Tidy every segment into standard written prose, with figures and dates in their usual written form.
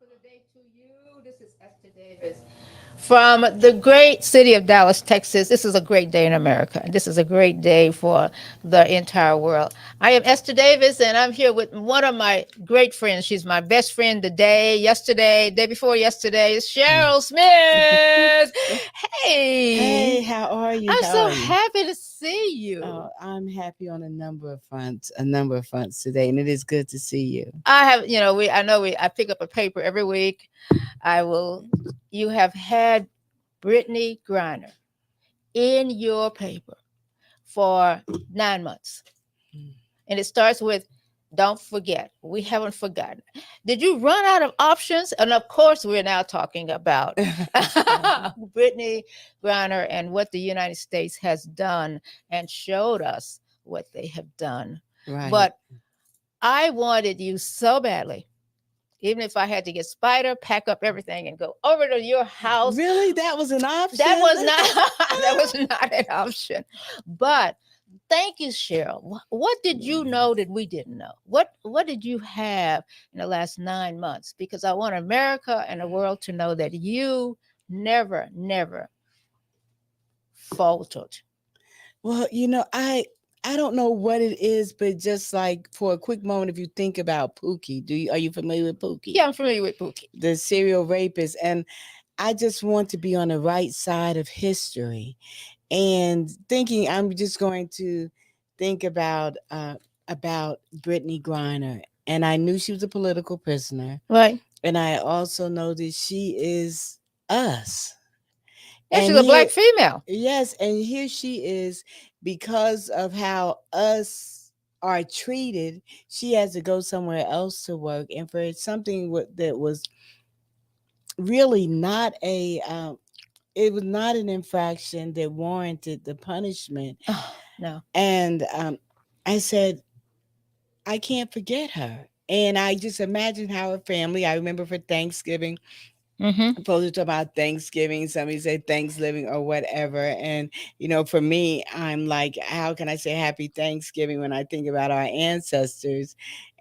Wonderful day to you. This is Esther Davis from the great city of Dallas, Texas. This is a great day in America. This is a great day for the entire world. I am Esther Davis, and I'm here with one of my great friends. She's my best friend today, yesterday, day before yesterday. It's Cherryl Smith. Hey, Hey, how are you? I'm How so are you? happy to see you. I'm happy on a number of fronts today, and it is good to see you. I have, I pick up a paper every week. I will, you have had Brittany Griner in your paper for 9 months. And it starts with, don't forget. We haven't forgotten. Did you run out of options? And of course, we're now talking about Brittany Griner and what the United States has done and showed us what they have done. Right. But I wanted you so badly, even if I had to get Spider, pack up everything and go over to your house. Really? That was an That option? was not that was not an option. But thank you, Cheryl. What did you know that we didn't know? What did you have in the last 9 months? Because I want America and the world to know that you never faltered. Well, I don't know what it is, but just like for a quick moment, if you think about Pookie, are you familiar with Pookie? Yeah, I'm familiar with Pookie. The serial rapist, and I just want to be on the right side of history. And thinking I'm just going to think about Brittany Griner, and I knew she was a political prisoner, Right. and I also know that she is us. Yeah, And she's a here, black female. yes, and here she is because of how us are treated. She has to go somewhere else to work, and for something that was really not a it was not an infraction that warranted the punishment. Oh, no. And I said, I can't forget her. And I just imagined how her family, I remember for Thanksgiving, Mm-hmm. supposed to talk about Thanksgiving, somebody say Thanksgiving or whatever. And, for me, I'm like, how can I say happy Thanksgiving when I think about our ancestors?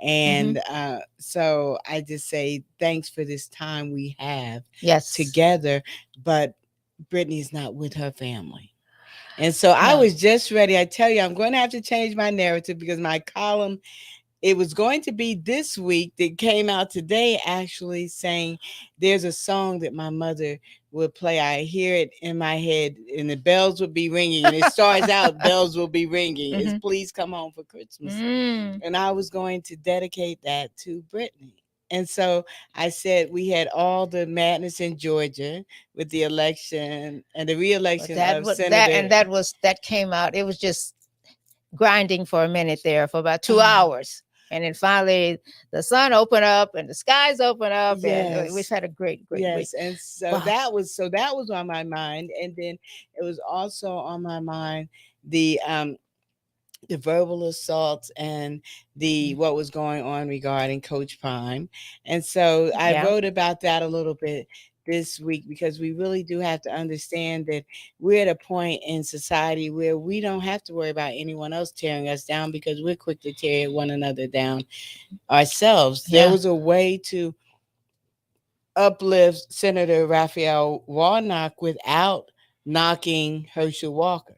Mm-hmm. And so I just say thanks for this time we have Yes. together. But Brittany's not with her family. And so I No. was just ready. I tell you, I'm going to have to change my narrative because my column, it was going to be this week that came out today, actually saying there's a song that my mother would play. I hear it in my head, and the bells would be ringing. And it starts out, bells will be ringing. It's Mm-hmm. Please Come Home for Christmas. Mm. And I was going to dedicate that to Brittany. And so I said we had all the madness in Georgia with the election and the But reelection that of was that, and Senator. that came out. It was just grinding for a minute there for about 2 hours. And then finally the sun opened up and the skies opened up, and we've Yes. had a great week. Yes, and But so that was on my mind, and then it was also on my mind the um the verbal assaults and the what was going on regarding Coach Prime. And so I yeah, wrote about that a little bit this week because we really do have to understand that we're at a point in society where we don't have to worry about anyone else tearing us down because we're quick to tear one another down ourselves. There yeah, was a way to uplift Senator Raphael Warnock without knocking Herschel Walker.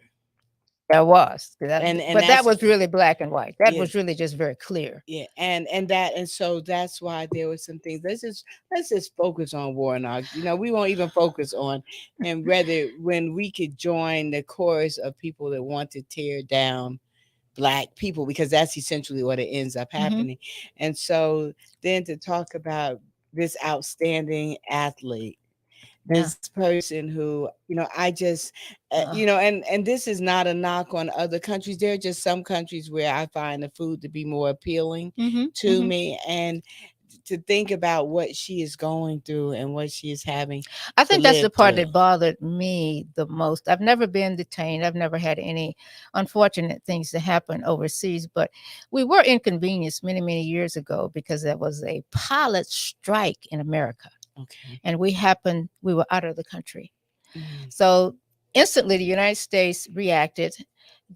there was. And But that that's was really black and white. That yeah, was really just very clear. yeah, and so that's why there were some things. Let's just focus on Warnock. We won't even focus on and rather when we could join the chorus of people that want to tear down black people because that's essentially what it ends up Mm-hmm. happening. And so then to talk about this outstanding athlete, Yeah. this person who I just Uh, and this is not a knock on other countries. There are just some countries where I find the food to be more appealing mm-hmm. to Mm-hmm. me, and to think about what she is going through and what she is having I to think that's the live part through. that bothered me the most. I've never been detained. I've never had any unfortunate things to happen overseas, but we were inconvenienced many years ago because there was a pilot strike in America, Okay. and we were out of the country. Mm. So instantly the United States reacted.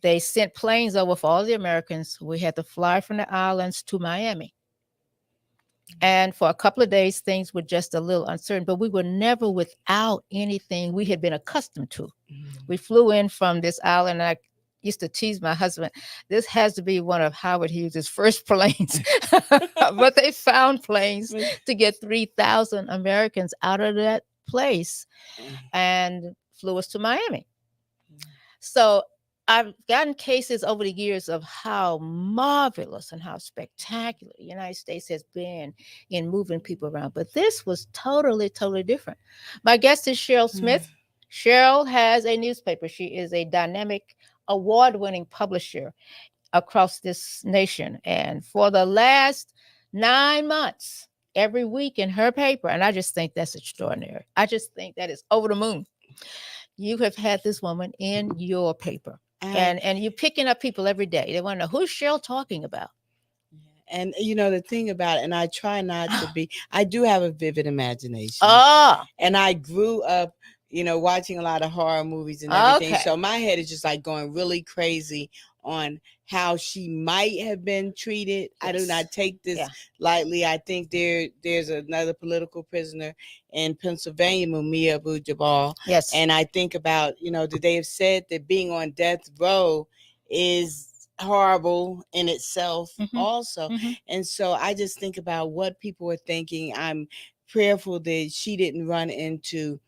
They sent planes over for all the Americans. We had to fly from the islands to Miami. And for a couple of days, things were just a little uncertain, but we were never without anything we had been accustomed to. We flew in from this island. And I used to tease my husband, this has to be one of Howard Hughes's first planes. But they found planes to get 3,000 Americans out of that place and flew us to Miami. So I've gotten cases over the years of how marvelous and how spectacular the United States has been in moving people around. But this was totally, totally different. My guest is Cherryl Smith. Cherryl has a newspaper. She is a dynamic, award winning publisher across this nation. And for the last 9 months, every week in her paper, and I just think that's extraordinary. I just think that is over the moon. You have had this woman in your paper, and you're picking up people every day. They want to know who's Cherryl talking about. And the thing about it, and I try not to be, I do have a vivid imagination. Ah, And I grew up, watching a lot of horror movies and everything. okay. So my head is just like going really crazy on how she might have been treated. I do Yes. not take this Yeah. lightly. I think there's another political prisoner in Pennsylvania, Mumia Abu-Jabal. Yes. And I think about, that they have said that being on death row is horrible in itself also. And so I just think about what people are thinking. I'm prayerful that she didn't run into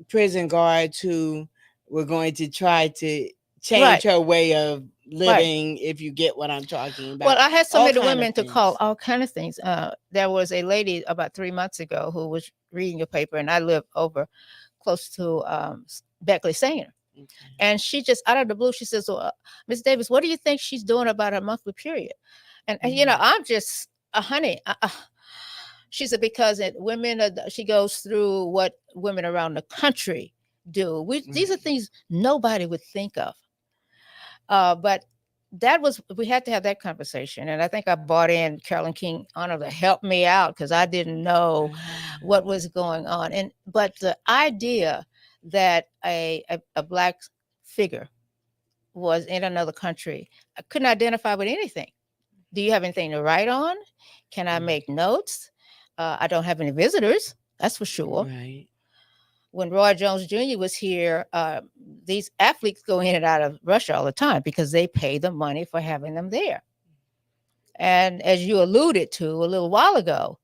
prison guards who were going to try to change Right. her way of Right. living, if you get what I'm talking Well, about. I had so All many kind of women to call things. all kind of things. There was a lady about 3 months ago who was reading your paper, and I live over close to Beckley Singer. Okay. And she just out of the blue, she says, well, Miss Davis, what do you think she's doing about her monthly period? And I'm just, honey, she said, because women, she goes through what women around the country do. These are things nobody would think of. But we had to have that conversation. And I think I brought in Carolyn King Honor to help me out because I didn't know what was going on. But the idea that a black figure was in another country, I couldn't identify with anything. Do you have anything to write on? Can I make notes? I don't have any visitors, that's for sure. Right. When Roy Jones Jr. was here, these athletes go in and out of Russia all the time because they pay the money for having them there. And as you alluded to a little while ago,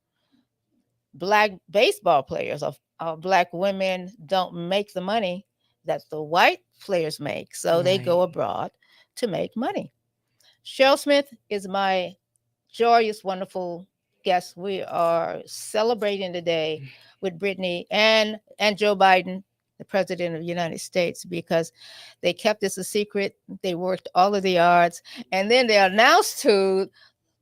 black baseball players or black women don't make the money that the white players make. So they go abroad to make money. Cherryl Smith is my joyous, wonderful guest. We are celebrating today with Brittany and Joe Biden, the president of the United States, because they kept this a secret. They worked all of the odds, and then they announced to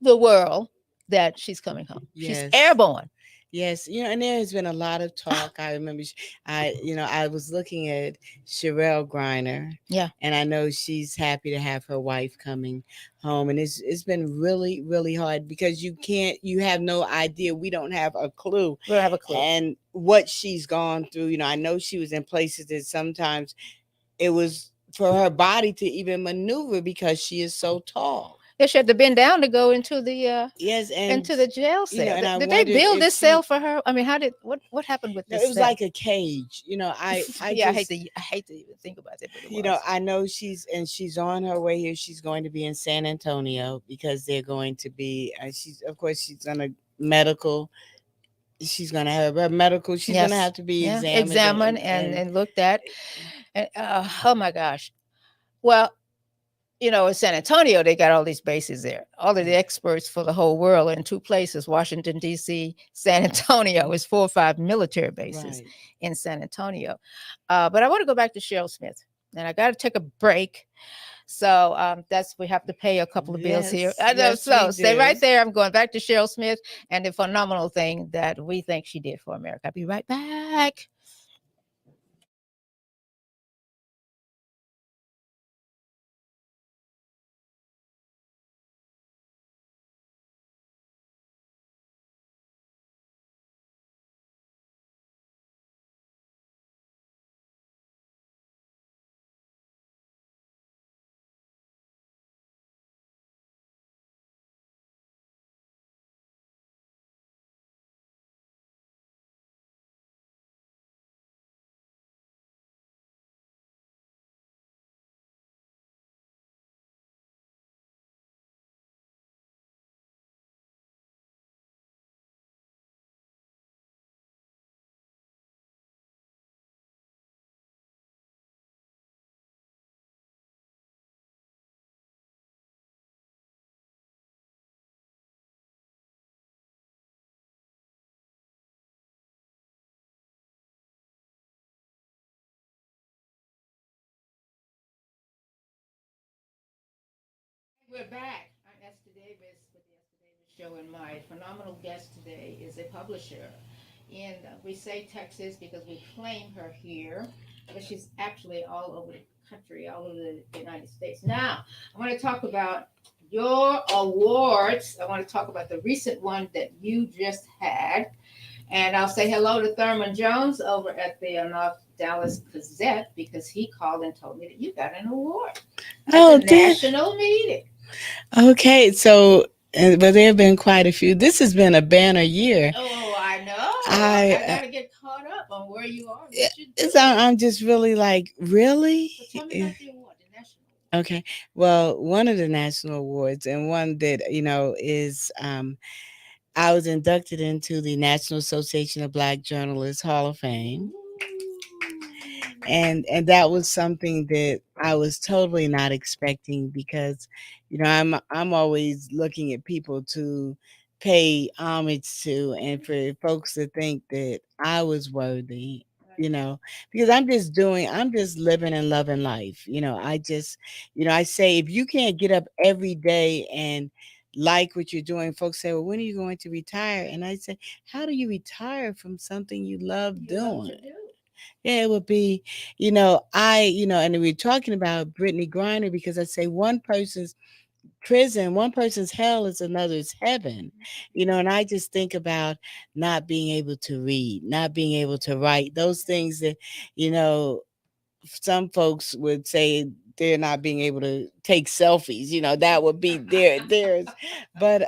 the world that she's coming home. She's airborne. Yes, and there has been a lot of talk. I remember, I was looking at Cherryl Griner. Yeah. And I know she's happy to have her wife coming home, and it's been really, really hard because you have no idea. We don't have a clue. We don't have a clue. And what she's gone through. I know she was in places that sometimes it was for her body to even maneuver because she is so tall. Yeah, she had to bend down to go into the Yes, and into the jail cell. and I Did they wondered build if this cell for her? I mean, what happened with no, this it was cell? like a cage. Yeah, I hate to even think about it, but it was. I know she's on her way here. She's going to be in San Antonio because they're going to be. She's gonna medical. She's gonna have her medical. She's gonna have to be examined and looked at. And oh my gosh, well, in San Antonio, they got all these bases there. All of the experts for the whole world are in two places: Washington D.C., San Antonio. Is 4 or 5 military bases in San Antonio. But I want to go back to Cherryl Smith, and I got to take a break. So we have to pay a couple of bills here. I know. So stay right there. I'm going back to Cherryl Smith and the phenomenal thing that we think she did for America. I'll be right back. We're back. I'm Esther Davis with the Esther Davis Show, and my phenomenal guest today is a publisher in, we say Texas because we claim her here, but she's actually all over the country, all over the United States. Now, I want to talk about your awards. I want to talk about the recent one that you just had. And I'll say hello to Thurman Jones over at the North Dallas Gazette because he called and told me that you got an award at the Oh, did national meeting. okay. So, well, there have been quite a few. This has been a banner year. Oh, I know. I I got to get caught up on where you are, and what you're it's doing. I'm just really like really. So tell me about the award, the national award. Okay. Well, one of the national awards and one that is I was inducted into the National Association of Black Journalists Hall of Fame. And that was something that I was totally not expecting because I'm always looking at people to pay homage to and for folks to think that I was worthy, you Right. know, because I'm just living and loving life. I just, I say if you can't get up every day and like what you're doing, folks say, well, when are you going to retire? And I say, how do you retire from something you love You love doing? to do. Yeah, it would be, and we are talking about Brittany Griner because I say one person's prison, one person's hell is another's heaven, and I just think about not being able to read, not being able to write, those things that, you know, some folks would say they're not being able to take selfies, that would be theirs. But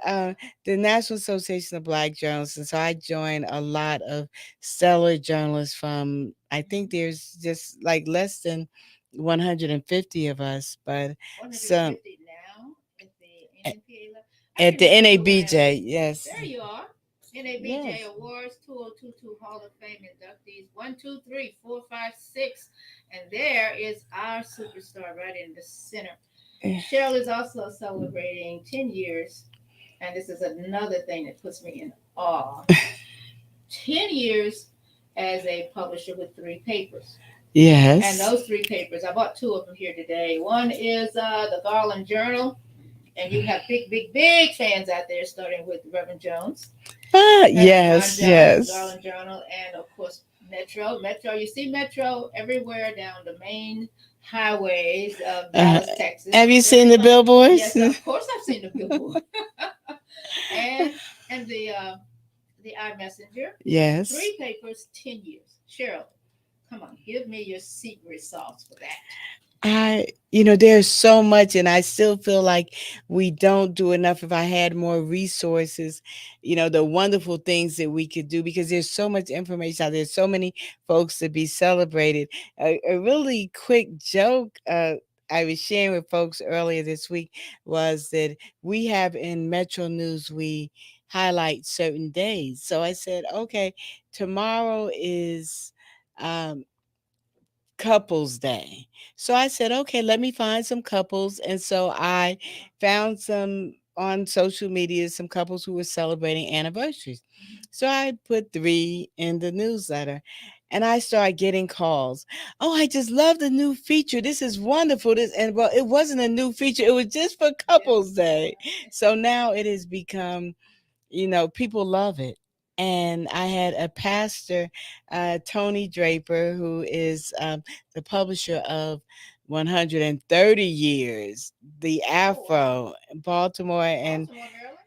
the National Association of Black Journalists, and so I joined a lot of stellar journalists from, I think there's just like less than 150 of us, but some 150 now at the NNPA level. I at the remember when, NABJ, yes. there you are, NABJ Yes. Awards 2022 Hall of Fame inductees 1, 2, 3, 4, 5, 6. And there is our superstar right in the center. Cherryl is also celebrating 10 years, and this is another thing that puts me in awe. 10 years as a publisher with three papers. And Yes. those three papers, I bought two of them here today. One is the Garland Journal, and you have big, big, big fans out there, starting with Reverend Jones, Ron Yes, Jones, yes. Garland Journal, and of course Metro. Metro, you see Metro everywhere down the main highways of Uh, Dallas, Texas. have you There seen you the go. billboards? Yes, of course I've seen the billboard. and and the iMessenger, Yes. three papers, 10 years. Cheryl, come on, give me your secret sauce for that. There's so much, and I still feel like we don't do enough. If I had more resources, the wonderful things that we could do, because there's so much information out there, so many folks to be celebrated. A really quick joke I was sharing with folks earlier this week was that we have in Metro News, we highlight certain days. So I said, okay, tomorrow is. Um, Couples Day. So I said, okay, let me find some couples. And so I found some on social media, some couples who were celebrating anniversaries. So I put three in the newsletter and I started getting calls. Oh, I just love the new feature. This is wonderful. And well, it wasn't a new feature, it was just for Couples Day. So now it has become, people love it. And I had a pastor, Tony Draper, who is the publisher of 130 Years, the Oh, wow. Afro in Baltimore. And Baltimore, Maryland.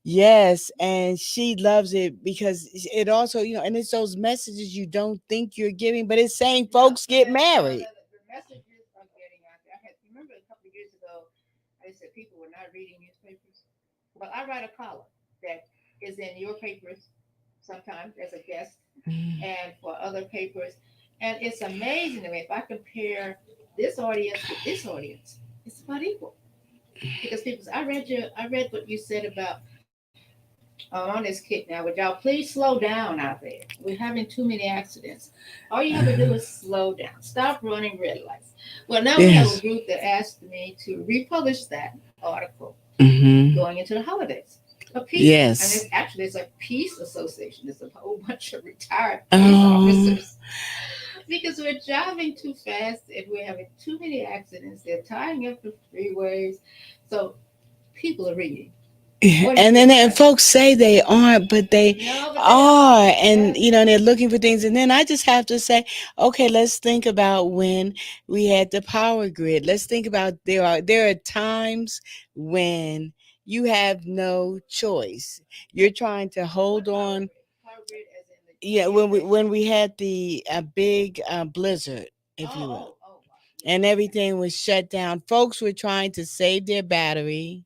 yes, and she loves it because it also, and it's those messages you don't think you're giving, but it's saying No, folks no, get married. the messages are getting out there. I had, remember a couple of years ago, I said people were not reading newspapers. Well, I write a column that is in your papers sometimes as a guest Mhm. and for other papers. And it's amazing to me if I compare this audience with this audience, it's about equal. Because people say, I read what you said about on this kit now. Would y'all please slow down out there? We're having too many accidents. All you have to do is slow down. Stop running red lights. Well, now we have a Yes. group that asked me to republish that article Hmm. going into the holidays. A peace, and Yes. it's actually it's a peace association. It's a whole bunch of retired police Oh. officers because we're driving too fast and we're having too many accidents. They're tying up the freeways. So people are reading. What do And you then expect? folks say they aren't, but they No, but they are. are. And, Yes. they're looking for things. And then I just have to say, okay, let's think about when we had the power grid. Let's think about there are times when you have no choice. You're trying to What hold power on. grid? Power grid as in Yeah, the when inundation. we had the big blizzard, if you will, Oh, wow. Yes, and yes. everything was shut down, folks were trying to save their battery.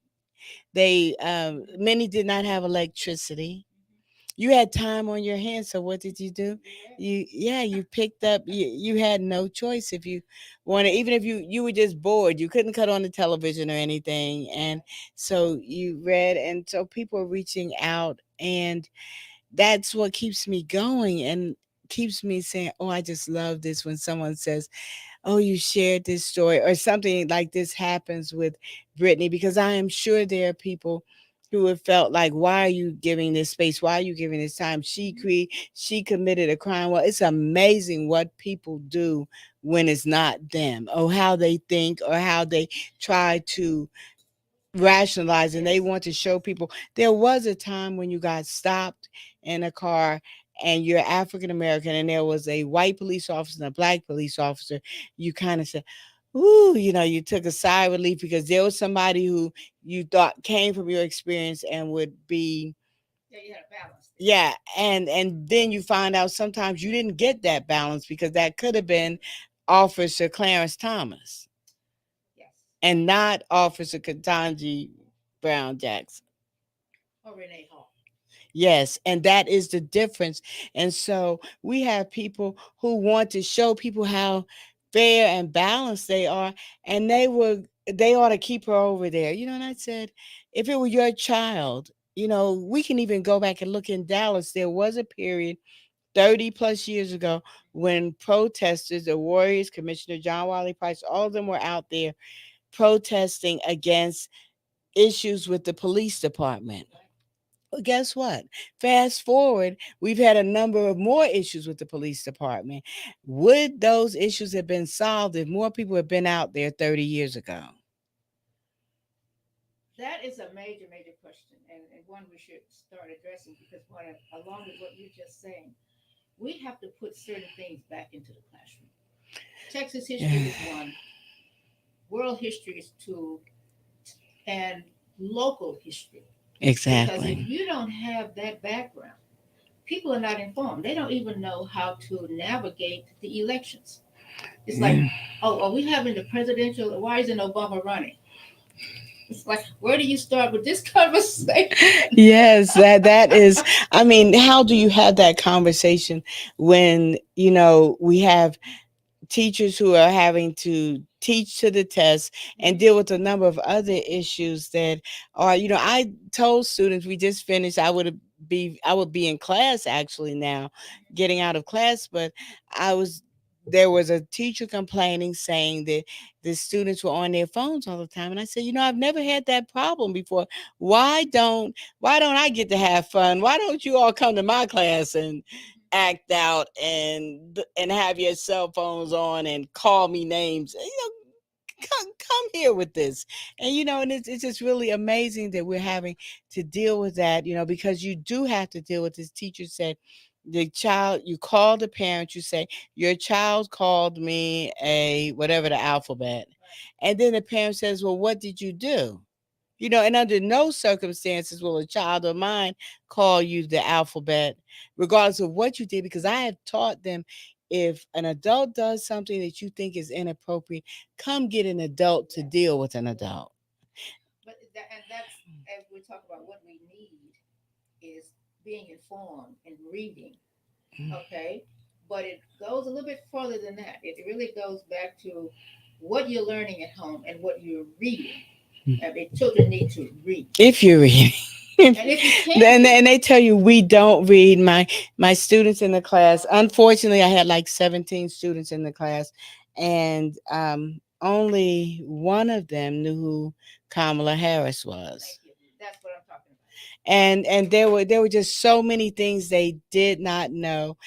They Mm-hmm. many did not have electricity. Mm-hmm. You had time on your hands, so what did you do? You read? You picked up. You had no choice if you wanted. Even if you were just bored, you couldn't cut on the television or anything, and so you read. And so people are reaching out, and that's what keeps me going and keeps me saying, "Oh, I just love this." When someone says, "Oh, you shared this story," or something like this happens with Brittany, because I am sure there are people who have felt like, why are you giving this space? Why are you giving this time? Mm-hmm. She committed a crime. Well, it's amazing what people do when it's not them, or how they think, or how they try to rationalize, and they Yes. want to show people. There was a time when you got stopped in a car and you're African American, and there was a white police officer and a black police officer. You kind of said, ooh, you took a sigh of relief, because there was somebody who you thought came from your experience and would be. Yeah, you had a balance there. Yeah, and then you find out sometimes you didn't get that balance, because that could have been Officer Clarence Thomas Yes. and not Officer Katanji Brown Jackson. Or Renee Hall. Yes, and that is the difference. And so we have people who want to show people how fair and balanced they are, and they ought to keep her over there. And I said, if it were your child, we can even go back and look in Dallas. There was a period 30 plus years ago when protesters, the Warriors, Commissioner John Wiley Price, all of them were out there protesting against issues with the police department. Right. Well, guess what? Fast forward, we've had a number of more issues with the police department. Would those issues have been solved if more people had been out there 30 years ago? That is a major, major question, and one we should start addressing because along with what you're just saying, we have to put certain things back into the classroom. Texas history is one, world history is two, and local history. Because if Exactly. you don't have that background, people are not informed. They don't even know how to navigate the elections. It's like, Yeah. oh, are we having the presidential? Why isn't Obama running? It's like, where do you start with this conversation? Yes, that is. I mean, how do you have that conversation when we have teachers who are having to teach to the test and Mhm. deal with a number of other issues that are, I told students, we just finished, I would be in class actually now, getting out of class, but I was there was a teacher complaining, saying that the students were on their phones all the time. And I said, I've never had that problem before. Why don't I get to have fun? Why don't you all come to my class and act out and have your cell phones on and call me names? Come here with this. And and it's just really amazing that we're having to deal with that, because you do have to deal with this. Teacher said, the child, you call the parent, you say, your child called me a whatever, the alphabet. Right. And then the parent says, well, what did you do? And under no circumstances will a child of mine call you the alphabet, regardless of what you did, because I have taught them, if an adult does something that you think is inappropriate, come get an adult to Yes. deal with an Yes. adult. And that's as we talk about what we need is being informed and reading. Okay, but it goes a little bit further than that. It really goes back to what you're learning at home and what you're reading. I mean, children need to read, If you're reading. and if you can't and read, they tell you we don't read. My students in the class, unfortunately, I had like 17 students in the class, and only one of them knew who Kamala Harris thank was. you. That's what I'm talking about. And there were just so many things they did not know,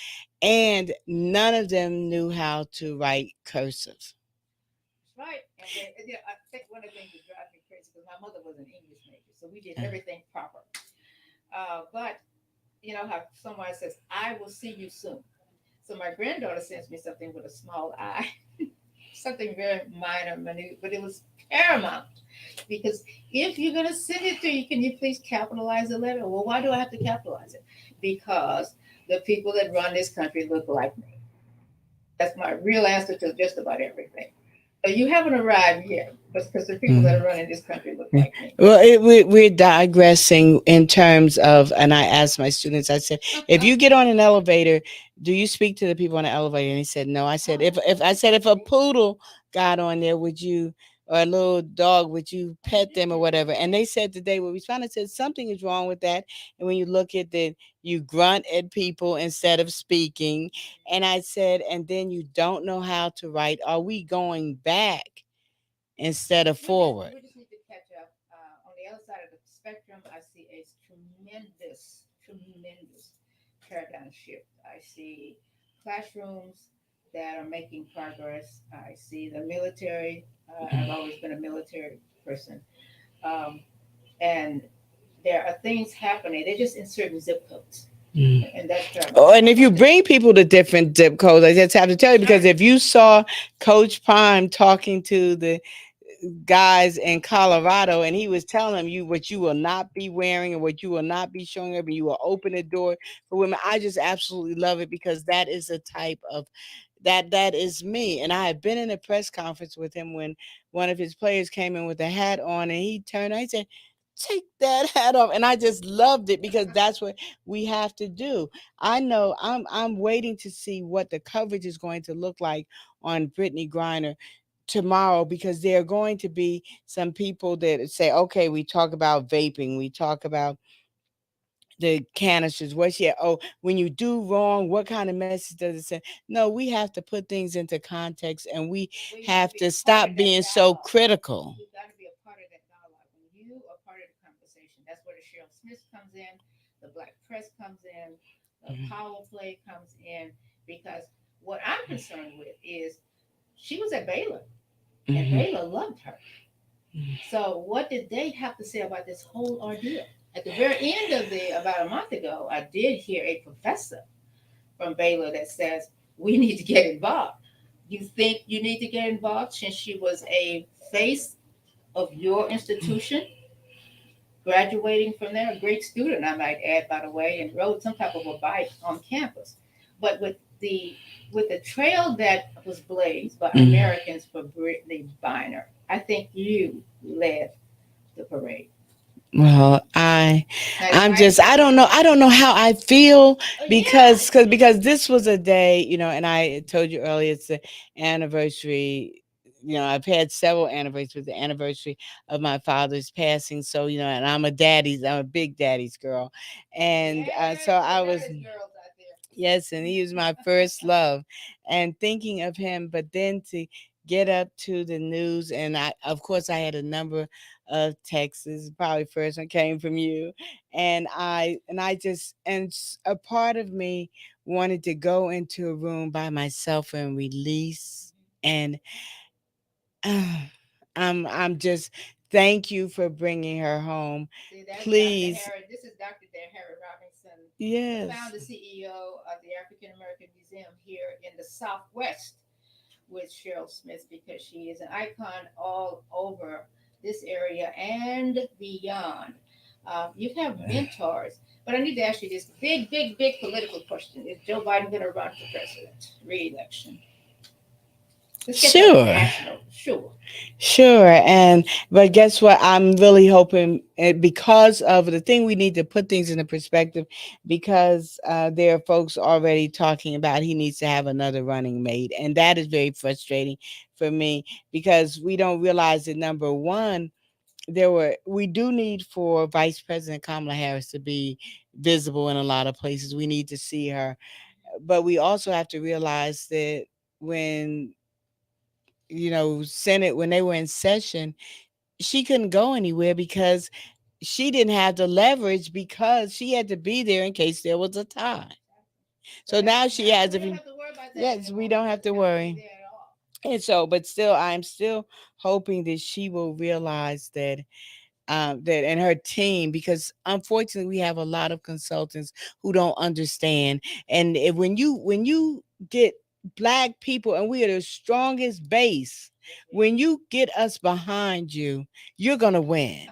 and none of them knew how to write cursive. right. And then, I think one of the things that drives me crazy because my mother was an English major, so we did everything proper. But you know how someone says, "I will see you soon." So my granddaughter sends me something with a small I, something very minor, minute, but it was paramount because if you're going to send it to you, can you please capitalize the letter? Well, why do I have to capitalize it? Because the people that run this country look like me. That's my real answer to just about everything. So you haven't arrived yet, but because the people that Mm. are running this country look like me. Well, we're digressing in terms of, and I asked my students, I said, if you get on an elevator, do you speak to the people on the elevator? And he said, no. I said, if I said, if a poodle got on there, would you, or a little dog, would you pet them or whatever? And they said that they would respond. I said, something is wrong with that. And when you look at that, you grunt at people instead of speaking. And I said, and then you don't know how to write. Are we going back instead of forward? We just need to catch up. On the other side of the spectrum, I see a tremendous paradigm shift. I see classrooms that are making progress. I see the military. I've always been a military person, um, and there are things happening. They're just in certain zip codes, Mm. and that's paramount. Oh, and if you bring people to different zip codes, I just have to tell you, because if you saw Coach Prime talking to the guys in Colorado, and he was telling them you what you will not be wearing and what you will not be showing up, and you will open the door for women. I just absolutely love it because that is the type of that is me. And I had been in a press conference with him when one of his players came in with a hat on, and he turned and he said, take that hat off. And I just loved it because that's what we have to do. I know I'm waiting to see what the coverage is going to look like on Brittany Griner tomorrow, because there are going to be some people that say, okay, we talk about vaping, we talk about the canisters. What's your, oh, when you do wrong, what kind of message does it send? No, we have to put things into context, and we We have to have be to a part stop of that being so dialogue. critical. You've got to be a part of that dialogue. When you are part of the conversation, that's where the Cheryl Smith comes in, the black press comes in, the power play comes in. Because what I'm concerned with is she was at Baylor and Mhm. Baylor loved her. So what did they have to say about this whole ordeal? At the very end of the about a month ago, I did hear a professor from Baylor that says we need to get involved. You think you need to get involved since she was a face of your institution, graduating from there, a great student, I might add, by the way, and rode some type of a bike on campus. But with the trail that was blazed by Mhm. Americans for Brittany Biner, I think you led the parade. Well, That's I'm right. just, I don't know how I feel, Oh yeah. because this was a day, and I told you earlier, it's the anniversary. I've had several anniversaries, the anniversary of my father's passing. So, and I'm a big daddy's girl. And Yes, so the I was, daddy's girls out there. yes, and he was my first love. And thinking of him, but then to get up to the news, and of course, I had a number of texts. Probably first one came from you, and I just, a part of me wanted to go into a room by myself and release. And I'm just, thank you for bringing her home. See, that's Dr. Please, Harry. This is Dr. Harry Robinson, the yes. founder CEO of the African American Museum here in the Southwest with Cheryl Smith, because she is an icon all over this area and beyond. You have mentors, but I need to ask you this big political question: is Joe Biden going to run for president, re-election? Let's get that Sure. national. Sure. Sure. And but guess what? I'm really hoping, because of the thing, we need to put things into perspective, because there are folks already talking about he needs to have another running mate. And that is very frustrating for me, because we don't realize that, number one, we do need for Vice President Kamala Harris to be visible in a lot of places. We need to see her. But we also have to realize that when, Senate, when they were in session, she couldn't go anywhere because she didn't have the leverage, because she had to be there in case there was a tie. So So now she now has, we if don't you, have to worry about that yes, we anymore. don't She have doesn't to have to be worry. there at all. And so, but still, I'm still hoping that she will realize that that and her team, because unfortunately we have a lot of consultants who don't understand. And when you get black people, and we are the strongest base, when you get us behind you, you're gonna win.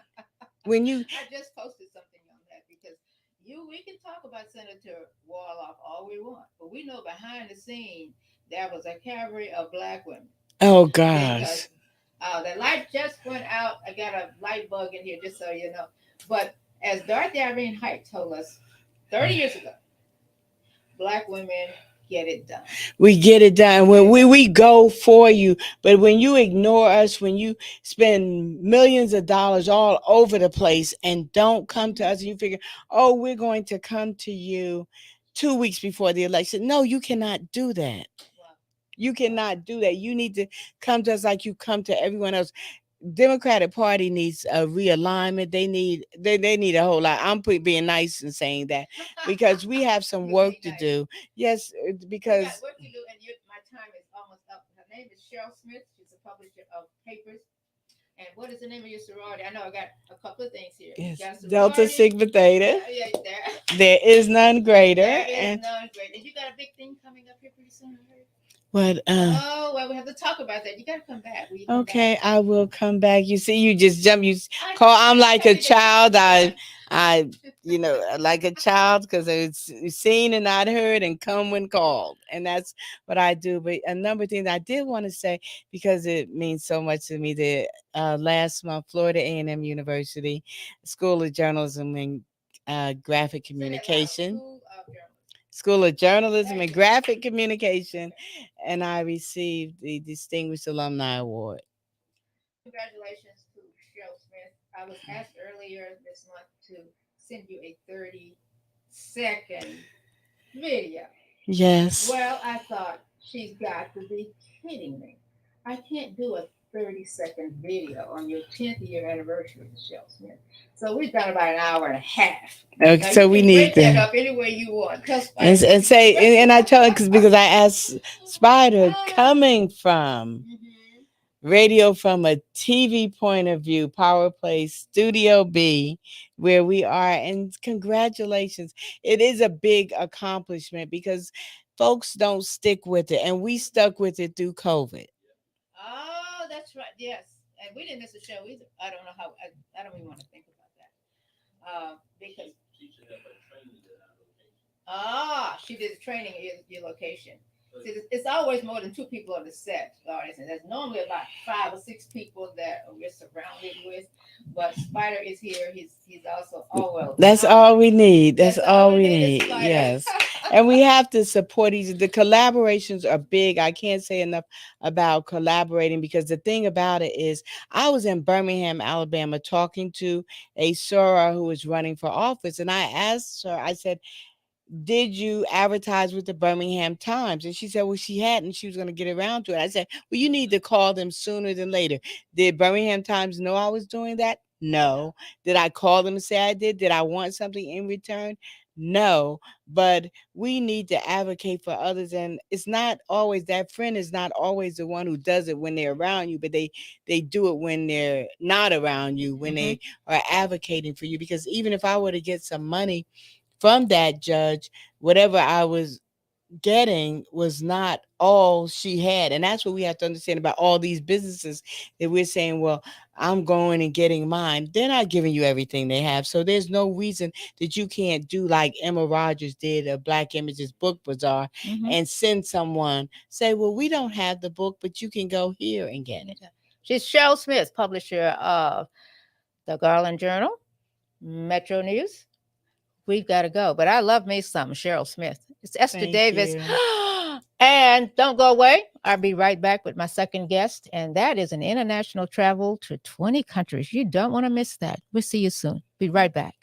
When you I just posted something on that because we can talk about Senator Warlock all we want, but we know behind the scene there was a cavalry of black women oh because gosh. the light just went out. I got a light bug in here, just so you know. But as Dorothy Irene Height told us 30 years ago, black women get it done. We get it done Get when it we done. we go for you. But when you ignore us, when you spend millions of dollars all over the place and don't come to Mm-hmm. us, and you figure, oh, we're going to come to you 2 weeks before the election. No, you cannot do that. Well, You well, cannot do that. You need to come to us like you come to everyone else. Democratic Party needs a realignment. They need a whole lot. Being nice and saying that because we have some you work being to nice. do. Yes, We got because work to do, and my time is almost up. Her name is Cheryl Smith. She's a publisher of papers. And what is the name of your sorority? I know I got a couple of things here. You yes, got a Delta sorority. Sigma Theta. Yeah, yeah, there. There is none greater, There is and none great. And you got a big thing coming up here pretty soon, I heard. what? Oh, well, we have to talk about that. You got to come back. Will you come back? Okay, I will come back. You see, you just jump. I Call. just I'm can't like tell a you that you're going child. to be back. I, like a child because it's seen and not heard, and come when called, and that's what I do. But a number of things I did want to say because it means so much to me. That last month, Florida A&M University School of Journalism and Graphic Say that loud. Communication. School of Journalism. School of There Journalism you and go. Graphic Communication, Okay. and I received the Distinguished Alumni Award. Congratulations to Cheryl Smith. I was asked earlier this month to send you a 30-second video. Yes. Well, I thought she's got to be kidding me. I can't do a 30-second video on your 10th year anniversary of Michelle Smith. So we've done about an hour and a half. Okay, Now you so we can need break that to up any way you want. Tell and, Spider. and say and I tell it because I asked Spider, Ah. coming from Mhm. radio from a TV point of view, Power Play Studio B, where we are, and congratulations. It is a big accomplishment because folks don't stick with it, and we stuck with it through COVID. Oh, that's right. Yes. And we didn't miss a show either. I don't know how, I don't even want to think about that. Because she did the training at your location. See, it's always more than two people on the set, artists, and there's normally about 5 or 6 people that we're surrounded with. But Spider is here. He's also well. That's all we need. That's That's all all we we need is need. Spider. Yes. And we have to support each other. The collaborations are big. I can't say enough about collaborating because the thing about it is I was in Birmingham, Alabama talking to a soror who was running for office, and I asked her, I said, did you advertise with the Birmingham Times? And she said, well, she hadn't. She was going to get around to it. I said, well, you need to call them sooner than later. Did Birmingham Times know I was doing that? No. Did I call them and say I did? Did I want something in return? No. But we need to advocate for others. And it's not always that friend is not always the one who does it when they're around you, but they do it when they're not around you, when Mhm. they are advocating for you. Because even if I were to get some money from that judge, whatever I was getting was not all she had. And that's what we have to understand about all these businesses that we're saying, well, I'm going and getting mine. They're not giving you everything they have. So there's no reason that you can't do like Emma Rogers did a Black Images Book Bazaar Mhm. and send someone, say, well, we don't have the book, but you can go here and get it. She's Cheryl Smith, publisher of the Garland Journal, Metro News. We've got to go. But I love me some Cheryl Smith. It's Esther Thank Davis. you. And don't go away. I'll be right back with my second guest. And that is an international travel to 20 countries. You don't want to miss that. We'll see you soon. Be right back.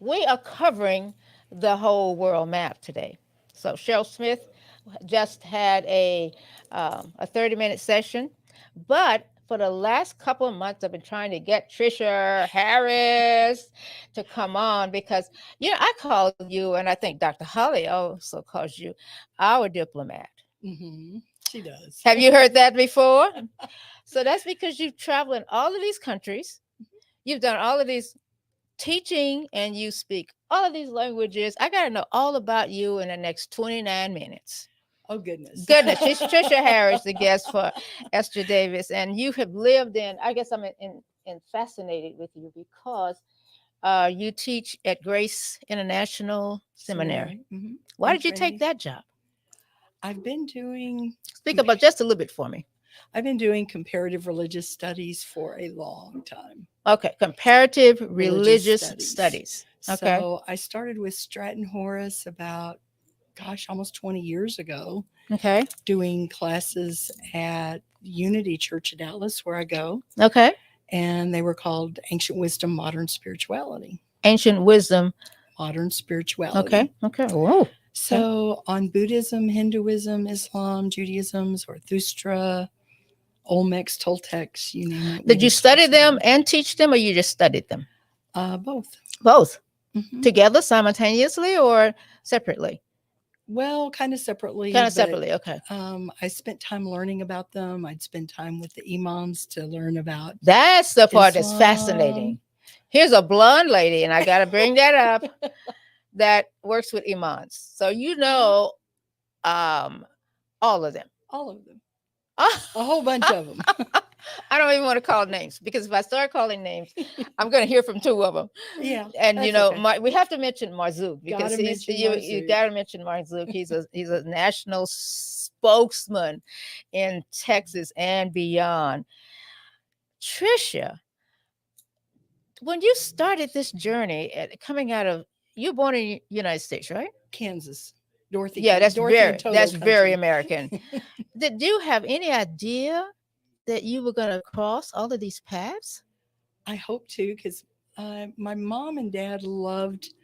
we are covering the whole world map today. So Cheryl Smith just had a 30-minute session, but for the last couple of months, I've been trying to get Trisha Harris to come on because I call you, and I think Dr. Holly also calls you our diplomat. Mm-hmm. She does. Have you heard that before? So that's because you've traveled in all of these countries. You've done all of these teaching and you speak all of these languages. I got to know all about you in the next 29 minutes. Oh, goodness. Goodness. She's Trisha Harris, the guest for Esther Davis. And you have lived in, I guess I'm in fascinated with you because you teach at Grace International Seminary. Mm-hmm. Why did you take that job? I've been doing. Speak about just a little bit for me. I've been doing comparative religious studies for a long time. Okay, comparative religious studies. Okay. So I started with Stratton Horace about, almost 20 years ago. Okay. Doing classes at Unity Church of Dallas, where I go. Okay. And they were called Ancient Wisdom, Modern Spirituality. Ancient Wisdom. Modern Spirituality. Okay. Okay. Whoa. So on Buddhism, Hinduism, Islam, Judaism, Zarathustra, Olmecs, Toltecs, you name it. Did you study them and teach them, or you just studied them? Both. Both. Mm-hmm. Together, simultaneously, or separately? Well, kind of separately. Kind of separately, okay. I spent time learning about them. I'd spend time with the imams to learn about. That's the part Islam. that's fascinating. Here's a blonde lady, and I got to bring that up, that works with imams. So all of them. All of them. A whole bunch of them. I don't even want to call names because if I start calling names, I'm going to hear from two of them. Yeah. And okay. we have to mention Marzouk because you got to mention Marzouk. He's a national spokesman in Texas and beyond. Trisha, when you started this journey coming out of, you're born in the United States, right? Kansas. Dorothy. Yeah, that's Dorothy very American. Did you have any idea that you were going to cross all of these paths? I hope to, because my mom and dad loved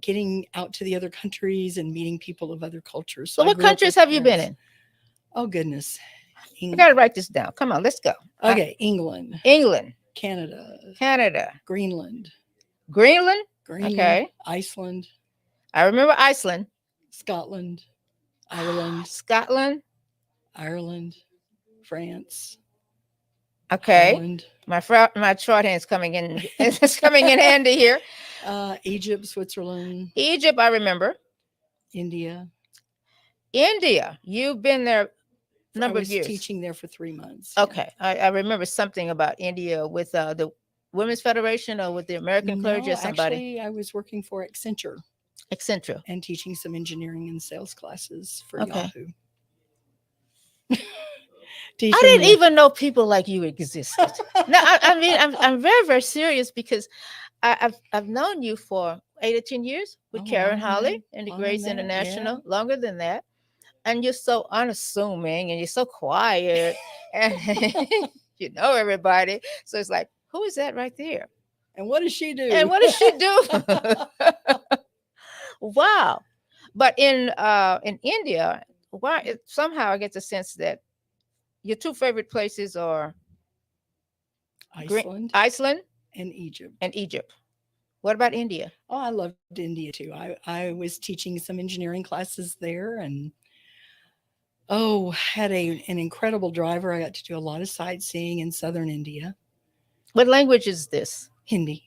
getting out to the other countries and meeting people of other cultures. So what countries have you been in? Oh, goodness. I got to write this down. Come on, let's go. Okay, England. Canada. Greenland. Okay. Iceland. I remember Iceland. Scotland. Ireland. Ireland. France. Okay. Holland. My shorthand's coming in. It's coming in handy here. Egypt, Switzerland. Egypt, I remember. India. You've been there a number of years. Teaching there for 3 months. Okay. Yeah. I remember something about India with the Women's Federation or with the American clergy or somebody. Actually, I was working for Accenture. And teaching some engineering and sales classes for Yahoo. I didn't even know people like you existed. No, I mean, I'm very, very serious because I've known you for 8 or 10 years with Karen Holly and the Grace International, longer than that. And you're so unassuming and you're so quiet and you know everybody. So it's like, who is that right there? And what does she do? Wow. But in India, somehow I get the sense that your two favorite places are Iceland and Egypt. What about India? Oh, I loved India too. I was teaching some engineering classes there and had an incredible driver. I got to do a lot of sightseeing in southern India. What language is this? Hindi.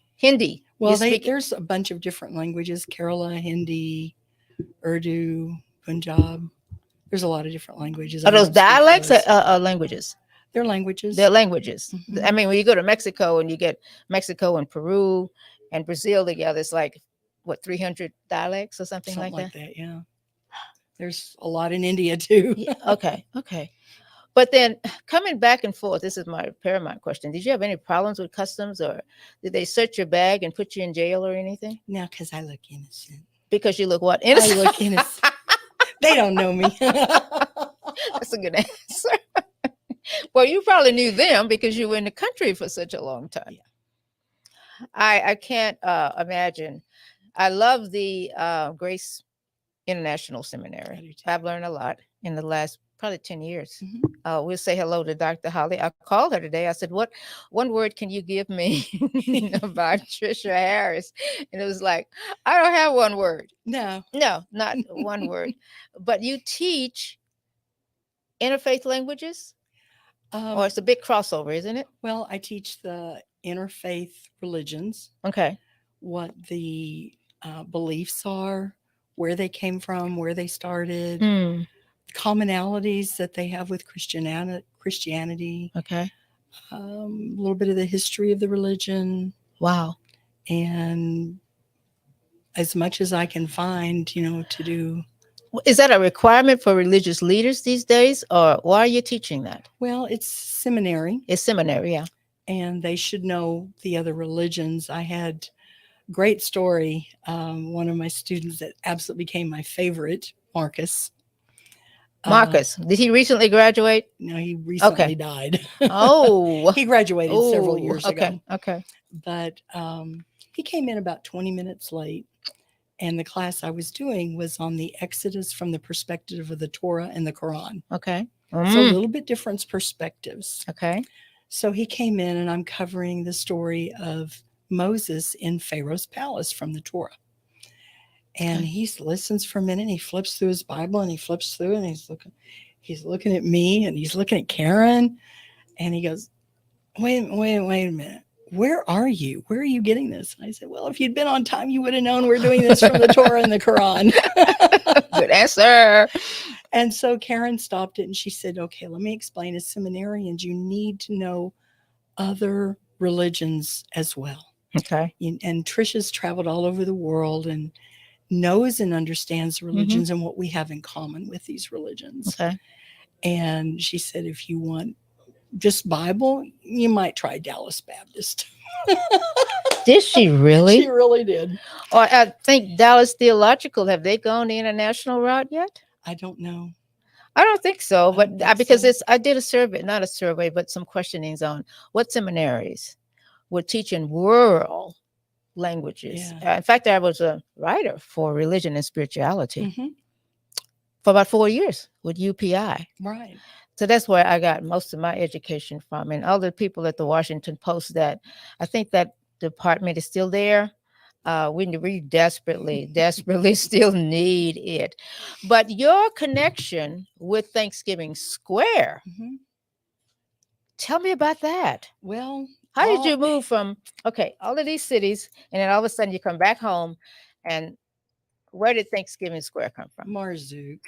Well, there's a bunch of different languages: Kerala, Hindi, Urdu, Punjab. There's a lot of different languages. Are those dialects or languages? They're languages. Mm-hmm. I mean, when you go to Mexico and you get Mexico and Peru and Brazil together, it's like, 300 dialects or something like that? Yeah. There's a lot in India too. Yeah, okay. But then coming back and forth, this is my paramount question. Did you have any problems with customs, or did they search your bag and put you in jail or anything? No, because I look innocent. Because you look what? Innocent? I look innocent. They don't know me. That's a good answer. Well, you probably knew them because you were in the country for such a long time. Yeah. I can't imagine. I love the Grace International I Seminary. do too. I've learned a lot in the last probably 10 years. Mhm. We'll say hello to Dr. Holly. I called her today. I said, "What one word can you give me about Trisha Harris?" And it was like, I don't have one word. No. No, not one word. But you teach interfaith languages, or Um, it's a big crossover, isn't it? well, I teach the interfaith religions, Okay. what the beliefs are, where they came from, where they started, Mm, commonalities that they have with Christianity, okay. a little bit of the history of the religion, Wow. and as much as I can find, to do. Is that a requirement for religious leaders these days, or why are you teaching that? Well, it's seminary, It's seminary, yeah. and they should know the other religions. I had great story. One of my students that absolutely became my favorite, Marcus. Marcus, did he recently graduate? No, he recently Okay. died. Oh, He graduated several oh, years okay, ago, okay. but he came in about 20 minutes late. And the class I was doing was on the Exodus from the perspective of the Torah and the Quran. Okay. So a little bit different perspectives. Okay. So he came in, and I'm covering the story of Moses in Pharaoh's palace from the Torah. And he listens for a minute, and he flips through his Bible, and he flips through, and he's looking at me, and he's looking at Karen, and he goes, wait a minute. Where are you? Where are you getting this? And I said, well, if you'd been on time, you would have known we're doing this from the Torah and the Quran. Good answer. And so Karen stopped it, and she said, okay, let me explain. As seminarians, you need to know other religions as well. Okay. And Trisha's traveled all over the world and knows and understands religions and what we have in common with these religions. Okay. And she said, if you want just Bible, you might try Dallas Baptist. Did she really? She really did. Or I think Dallas Theological, have they gone the international route yet? I don't know. I don't think so, but don't think because so. I did a survey, not a survey, but some questionings on what seminaries were teaching world languages. Yeah. In fact, I was a writer for religion and spirituality Mhm. for about 4 years with UPI. Right. So that's where I got most of my education from. And other people at the Washington Post, that I think that department is still there. We desperately still need it. But your connection with Thanksgiving Square, tell me about that. Well, how did you move from, okay, all of these cities, and then all of a sudden you come back home, and where did Thanksgiving Square come from? Marzook.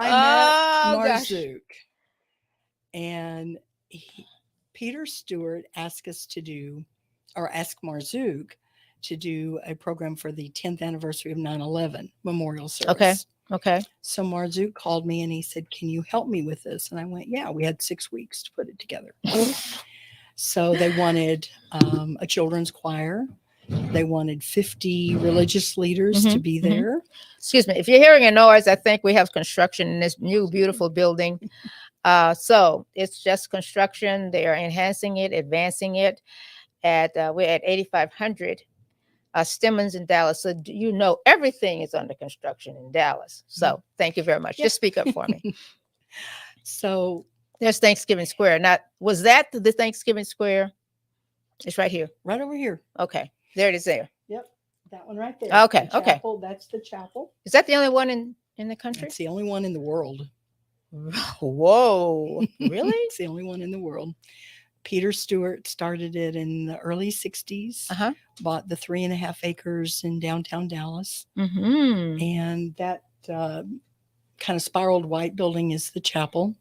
I I met Marzook, and Peter Stewart asked Marzook to do a program for the 10th anniversary of 9/11 memorial service. Okay. So Marzook called me, and he said, can you help me with this? And I went, yeah. We had 6 weeks to put it together. So they wanted a children's choir. They wanted 50 religious leaders to be there. Excuse me. If you're hearing a noise, I think we have construction in this new, beautiful building. So it's just construction. They are enhancing it, advancing it. We're at 8500 Stemmons in Dallas. So everything is under construction in Dallas. So thank you very much. Just speak up for me. So there's Thanksgiving Square. Now, was that the Thanksgiving Square? It's right here. Right over here. Okay. There it is there. Yep. That one right there. Okay. The chapel, that's the chapel. Is that the only one in the country? It's the only one in the world. Whoa. Really? It's the only one in the world. Peter Stewart started it in the early 60s, bought the 3.5 acres in downtown Dallas. And that kind of spiraled white building is the chapel.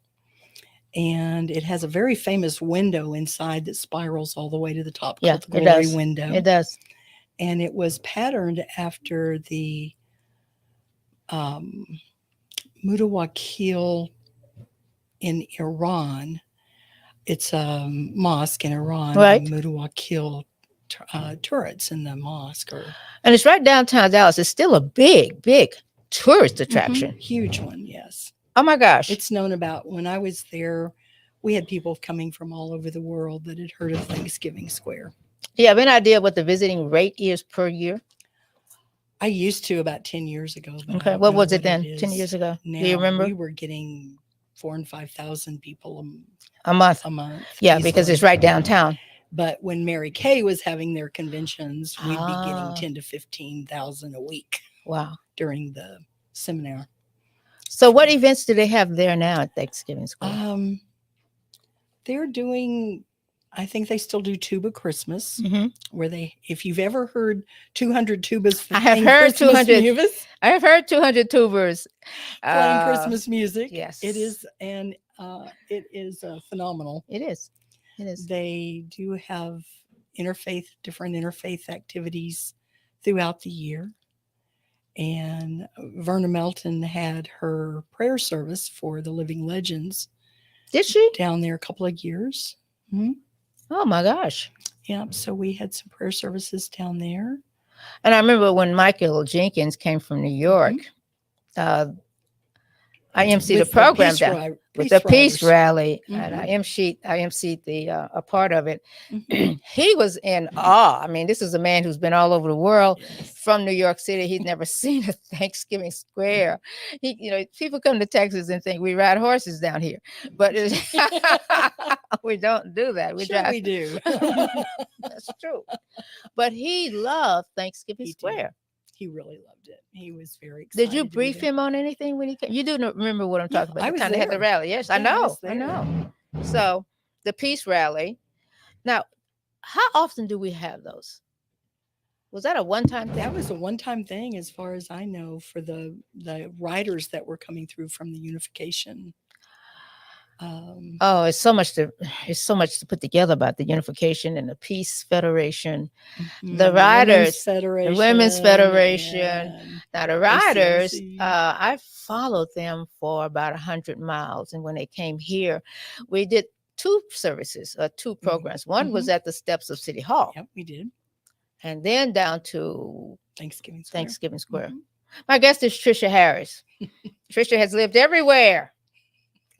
And it has a very famous window inside that spirals all the way to the top. Yeah, the glory window. It does. And it was patterned after the Mutawakil in Iran. It's a mosque in Iran. Right. The Mutawakil turrets in the mosque. And it's right downtown Dallas. It's still a big, big tourist attraction. Huge one, yes. Oh my gosh. It's known about, when I was there, we had people coming from all over the world that had heard of Thanksgiving Square. Do you have any idea what the visiting rate is per year? I used to about 10 years ago, but I Okay. don't What know was it what then? it 10 is years ago? now. Do you remember? We were getting 4,000 and 5,000 people A month. a month. Yeah, because it's easily. right downtown. But when Mary Kay was having their conventions, we'd be getting Ah. 10 to 15,000 a week Wow. during the seminar. So what events do they have there now at Thanksgiving Square? They're doing, I think they still do Tuba Christmas, Mhm. where they, if you've ever heard 200 tubas I have playing heard Christmas 200. music, I have heard 200 tubers. playing Christmas music. Yes. It is, and it is phenomenal. It is. It is. They do have different interfaith activities throughout the year. And Verna Melton had her prayer service for the Living Legends Did she? down there a couple of years. Mm-hmm. Oh my gosh. Yeah, so we had some prayer services down there. And I remember when Michael Jenkins came from New York, I emceed a program down with the Peace Rally, and I emceed the a part of it. He was in awe. I mean, this is a man who's been all over the world from New York City. He's never seen a Thanksgiving Square. People come to Texas and think we ride horses down here, but we don't do that. We do. That's true. But he loved Thanksgiving Square. He really loved it. He was very excited. Did you brief him on anything when he came? You do remember what I'm talking about. I The was time they had the there. rally. Yes, Yeah, I know. was I there. know. So the peace rally. Now, how often do we have those? Was that a one-time thing? That was a one-time thing, as far as I know, for the riders that were coming through from the unification. Oh, it's so much to put together about the unification and the Peace Federation, the riders, the Women's Federation. Now the riders, I followed them for about 100 miles, and when they came here, we did two services, two programs. One was at the steps of City Hall. Yep, we did. And then down to Thanksgiving Square. My guest is Tricia Harris. Tricia has lived everywhere.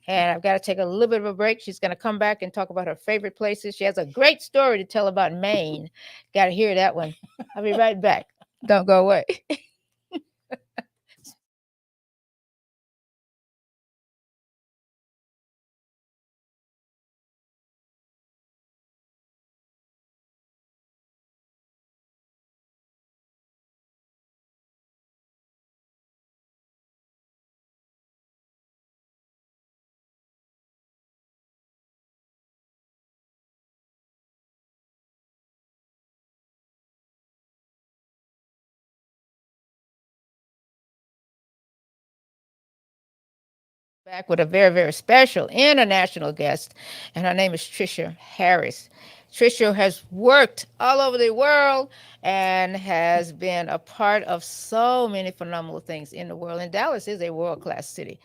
And I've got to take a little bit of a break. She's going to come back and talk about her favorite places. She has a great story to tell about Maine. Got to hear that one. I'll be right back. Don't go away. Back with a very, very special international guest, and her name is Tricia Harris. Tricia has worked all over the world and has been a part of so many phenomenal things in the world. And Dallas is a world-class city.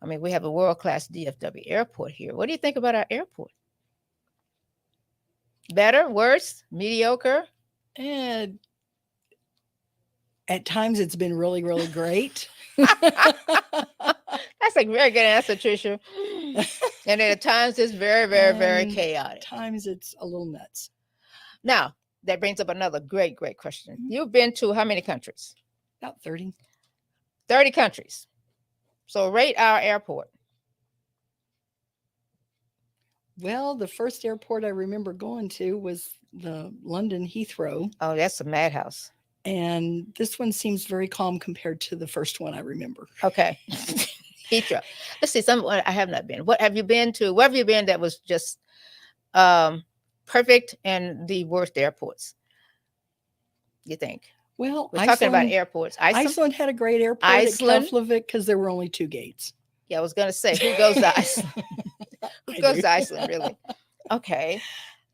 I mean, we have a world-class DFW airport here. What do you think about our airport? Better, worse, mediocre? And at times it's been really, really great. That's a very good answer, Tricia. And at times it's very, very, very chaotic. At times it's a little nuts. Now, that brings up another great, great question. You've been to how many countries? About 30. 30 countries. So rate our airport. Well, the first airport I remember going to was the London Heathrow. Oh, that's a madhouse. And this one seems very calm compared to the first one I remember. Okay. Heathrow. Let's see, I have not been. What have you been to? Where have you been that was just perfect and the worst airports, you think? Well, we're talking about airports. Iceland had a great airport at Keflavik because there were only 2 gates. Yeah, I was going to say, who goes to Iceland? Who goes to Iceland, really? Okay.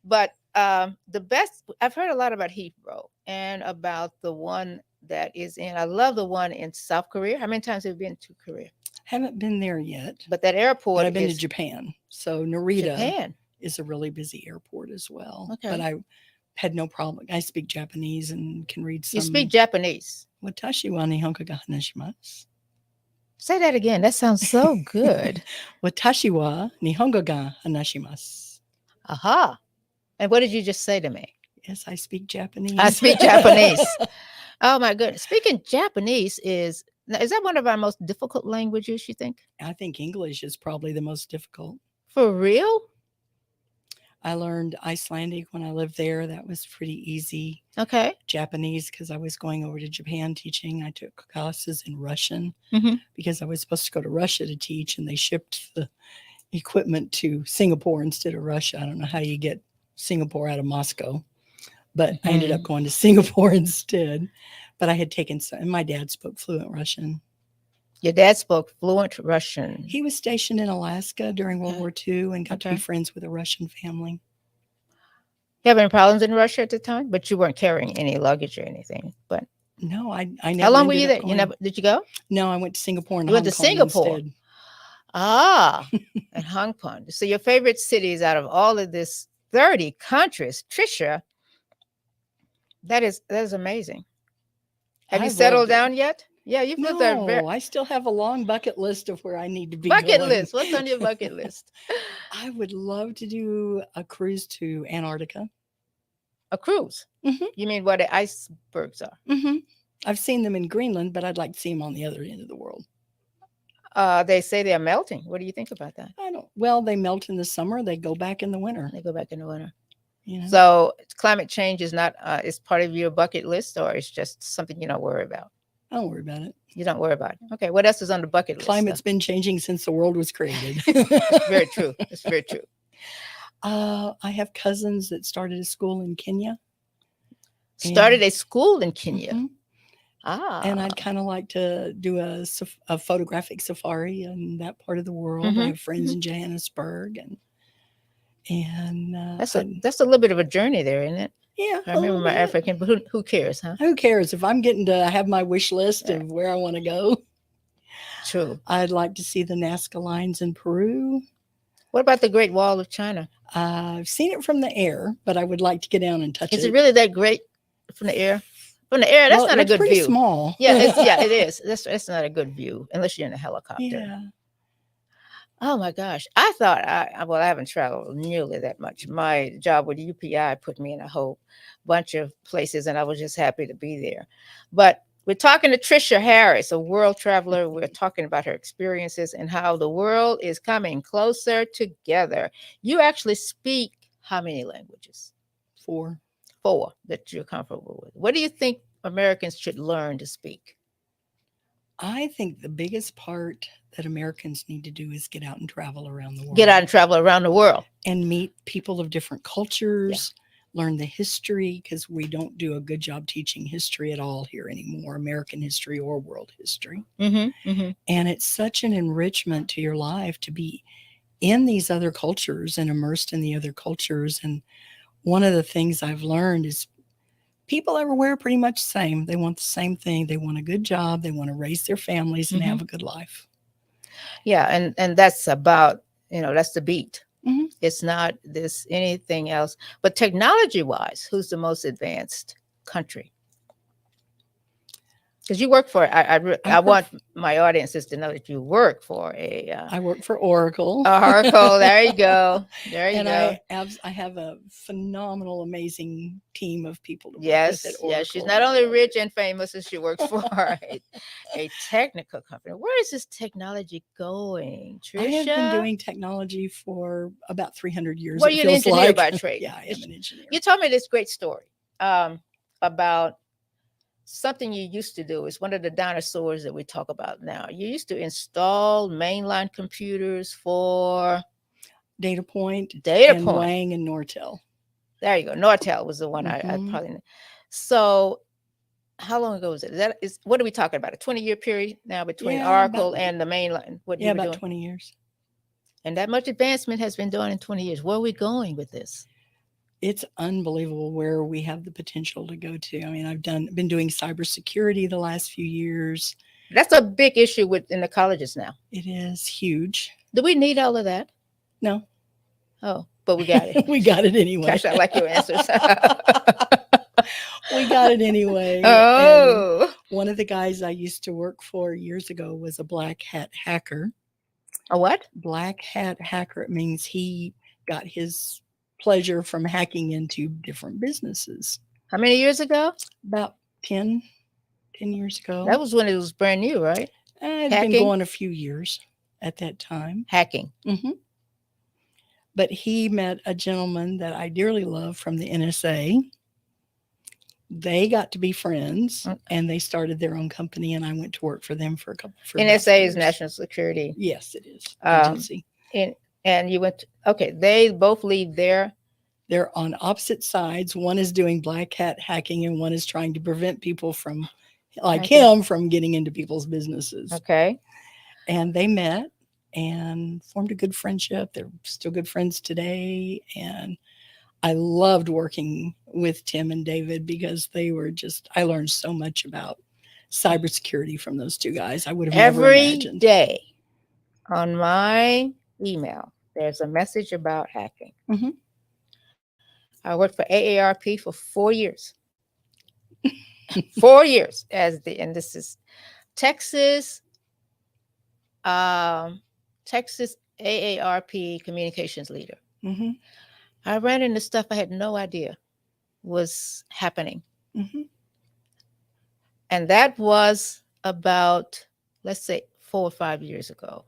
But the best, I've heard a lot about Heathrow and about the one that is I love the one in South Korea. How many times have you been to Korea? Haven't been there yet. But that airport I've been to Japan. So Narita Japan is a really busy airport as well. Okay. But I had no problem. I speak Japanese and can read some. You speak Japanese. Watashi wa nihongo ga hanashimasu. Say that again. That sounds so good. Watashi wa Nihongo ga hanashimasu. Aha. And what did you just say to me? Yes, I speak I Japanese. speak Japanese. Oh my goodness. Speaking Japanese is that one of our most difficult languages, you think? I think English is probably the most difficult. For real? I learned Icelandic when I lived there. That was pretty easy. Okay. Japanese, because I was going over to Japan teaching. I took classes in Russian Hmm. because I was supposed to go to Russia to teach, and they shipped the equipment to Singapore instead of Russia. I don't know how you get Singapore out of Moscow, but I ended up going to Singapore instead. But I had taken some, and my dad spoke fluent Russian. Your dad spoke fluent Russian. He was stationed in Alaska during World War II and got to be Okay. friends with a Russian family. You have any problems in Russia at the time? But you weren't carrying any luggage or anything. But No, I never. how long were you ended up there? You going. never did you go? No, I went to Singapore and You went Hong to Kong Singapore. instead. Ah, and Hong Kong. So your favorite cities out of all of this 30 countries, Tricia, that is amazing. Have you I've settled loved it. down yet? Yeah, you've lived there. No, I still have a long bucket list of where I need to be Bucket going. list. What's on your bucket list? I would love to do a cruise to Antarctica. A cruise. Mhm. You mean where the icebergs are? Mm-hmm. I've seen them in Greenland, but I'd like to see them on the other end of the world. They say they are melting. What do you think about that? Well, they melt in the summer, they go back in the winter. They go back in the winter. You know? So climate change is not is part of your bucket list, or it's just something you don't worry about. I don't worry about it. You don't worry about it. Okay, what else is on the bucket list? Climate's been changing since the world was created. It's very true. It's very true. I have cousins that started a school in Kenya. Started a school in Kenya. Mhm. Ah, And I'd kind of like to do a photographic safari in that part of the world. I Mhm, have friends in Johannesburg, and that's a little bit of a journey there, isn't it? yeah. I a remember little my bit. African, but who cares, huh? Who cares if I'm getting to have my wish list Right. of where I want to go? True. I'd like to see the Nazca lines in Peru. What about the Great Wall of China? I've seen it from the air, but I would like to get down and touch Is it. it really that great from the air? From the air, that's Well, not a it's good pretty view. small. Yeah, it is. That's not a good view unless you're in a helicopter. Yeah. Oh my gosh. I thought I haven't traveled nearly that much. My job with UPI put me in a whole bunch of places and I was just happy to be there. But we're talking to Tricia Harris, a world traveler. We're talking about her experiences and how the world is coming closer together. You actually speak how many languages? 4. 4 that you're comfortable with. What do you think Americans should learn to speak? I think the biggest part that Americans need to do is get out and travel around the world. Get out and travel around the world. And meet people of different cultures, learn the history, because we don't do a good job teaching history at all here anymore, American history or world history. Mm-hmm, mm-hmm. And it's such an enrichment to your life to be in these other cultures and immersed in the other cultures. And one of the things I've learned is people everywhere are pretty much the same. They want the same thing. They want a good job. They want to raise their families and have a good life. Yeah, and that's about, that's the beat. Mhm. It's not this anything else. But technology-wise, who's the most advanced country? Because you work for, I want my audiences to know that you work for I work for Oracle. Oracle. There you go. There you And go. I have a phenomenal, amazing team of people to work Yes, with at yes. She's Oracle. not only rich and famous, as she works for a technical company. Where is this technology going, Tricia? I have been doing technology for about 300 years. Well, it you're an feels engineer like. by trade. Yeah, I am an engineer. You told me this great story about something you used to do. It's one of the dinosaurs that we talk about now. You used to install mainline computers for Data Point, Data and Point. Wang and Nortel. There you go. Nortel was the one I Mhm. probably know. So how long ago was it? What are we talking about? A 20-year period now between Yeah, Oracle about- and the mainline? What you Yeah, were about doing? 20 years. And that much advancement has been done in 20 years. Where are we going with this? It's unbelievable where we have the potential to go to. I mean, I've been doing cybersecurity the last few years. That's a big issue in the colleges now. It is huge. Do we need all of that? No, Oh, but we got it. we got it anyway. Gosh, I like your answers. We got it anyway. And Oh, One of the guys I used to work for years ago was a black hat hacker. A what? Black hat hacker, it means he got his pleasure from hacking into different businesses. How many years ago? About 10 years ago. That was when it was brand new, right? It had been Hacking? going a few years at that time. Hacking. hmm But he met a gentleman that I dearly love from the NSA. They got to be friends, and they started their own company, and I went to work for them for about NSA is 4 years. National Security. Yes, it is. Um, Agency. And you went. Okay, they both leave there. They're on opposite sides. One is doing black hat hacking, and one is trying to prevent people from, like Hacking. him, from getting into people's businesses. Okay. And they met and formed a good friendship. They're still good friends today. And I loved working with Tim and David because they were just, I learned so much about cybersecurity from those two guys. I would have never Every imagined. day on my email, there's a message about hacking. Mhm. I worked for AARP for 4 years. 4 years and this is Texas, Texas AARP communications leader. hmm I ran into stuff I had no idea was happening. hmm And that was about, let's say, 4 or 5 years ago,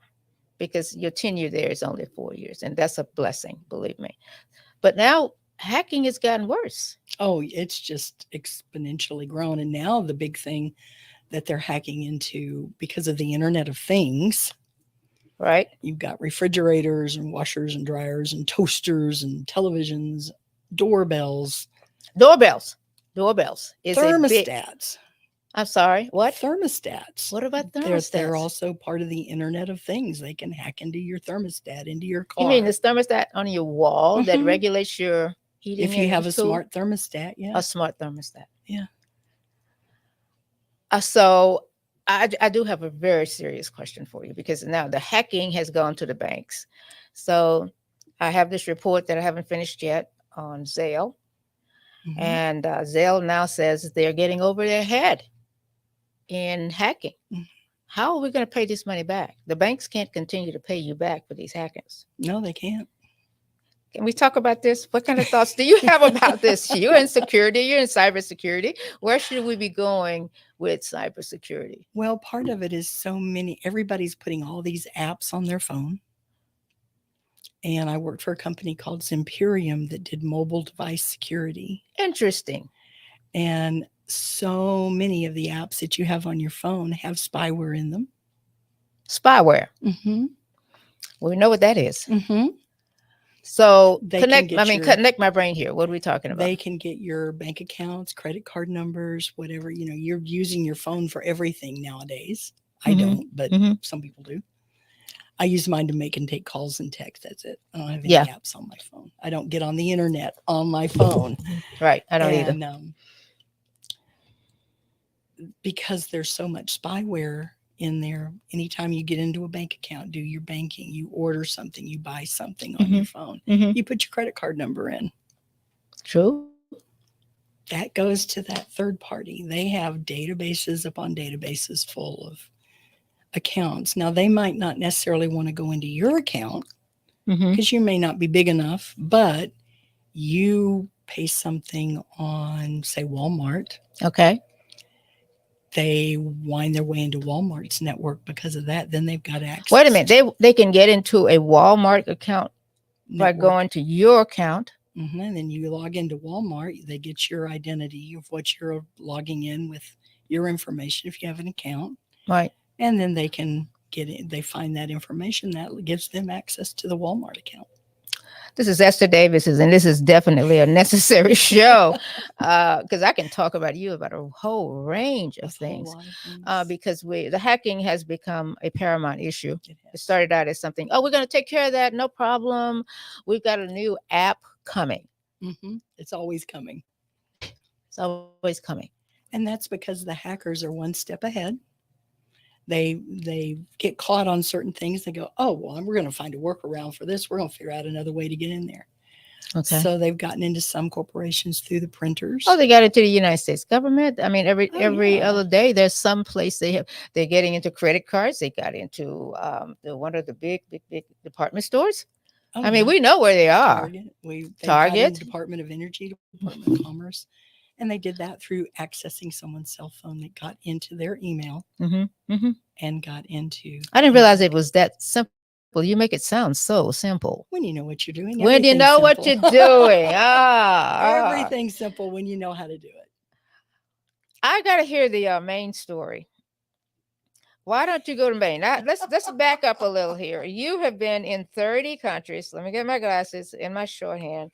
because your tenure there is only 4 years. And that's a blessing, believe me. But now hacking has gotten worse. Oh, it's just exponentially grown. And now the big thing that they're hacking into because of the Internet of Things, Right? you've got refrigerators and washers and dryers and toasters and televisions, doorbells, Doorbells. Doorbells is a big. thermostats. I'm sorry. What? Thermostats. What about They're thermostats? also part of the Internet of Things. They can hack into your thermostat, into your car. You mean this thermostat on your wall that Mhm. regulates your heating? If you and have a cool? smart thermostat, yeah. A smart thermostat. Yeah. So I do have a very serious question for you, because now the hacking has gone to the banks. So I have this report that I haven't finished yet on Zelle. Mhm. And Zelle now says they're getting over their head in hacking. Mhm. How are we going to pay this money back? The banks can't continue to pay you back for these hackings. No, they can't. Can we talk about this? What kind of thoughts do you have about this? You're in security, you're in cybersecurity. Where should we be going with cybersecurity? Well, part of it is everybody's putting all these apps on their phone. And I worked for a company called Zimperium that did mobile device security. Interesting. And so many of the apps that you have on your phone have spyware in them. Spyware. Mm-hmm. We know what that is. Mm-hmm. So They can connect my brain here. What are we talking about? They can get your bank accounts, credit card numbers, whatever. You're using your phone for everything nowadays. I Mhm. don't, but Mhm. some people do. I use mine to make and take calls and text. That's it. I don't have any Yeah. apps on my phone. I don't get on the internet on my phone. Right. I don't either. And because there's so much spyware in there, anytime you get into a bank account, do your banking, you order something, you buy something on your phone, Mhm. you put your credit card number in. True. That goes to that third party. They have databases upon databases full of accounts. Now, they might not necessarily want to go into your account Mhm. because you may not be big enough, but you pay something on, say, Walmart. Okay. They wind their way into Walmart's network because of that. Then they've got access. Wait a minute. They can get into a Walmart account by network. going to your account. And then you log into Walmart. They get your identity of what you're logging in with, your information if you have an account. Right. And then they can get it. They find that information that gives them access to the Walmart account. This is Esther Davis, and this is definitely a necessary show, because I can talk about you about a whole range of things. Because the hacking has become a paramount issue. It started out as something, we're going to take care of that, no problem. We've got a new app coming. It's always coming. It's always coming. And that's because the hackers are one step ahead. They get caught on certain things. They go, we're going to find a workaround for this. We're going to figure out another way to get in there. Okay. So they've gotten into some corporations through the printers. Oh, they got into the United States government. I mean, every Oh, every yeah. other day there's some place they're getting into credit cards. They got into one of the big department stores. Oh, I mean, yeah. we know where they are. Target. They got in Target. Department of Energy, Department of Commerce, and they did that through accessing someone's cell phone that got into their email Hmm. Hmm. and got into. I didn't realize it was that simple. You make it sound so simple. When you know what you're doing, When you everything's know what simple. you're doing. Ah. Everything's simple when you know how to do it. I got to hear the Maine story. Why don't you go to Maine? Let's back up a little here. You have been in 30 countries. Let me get my glasses in my shorthand.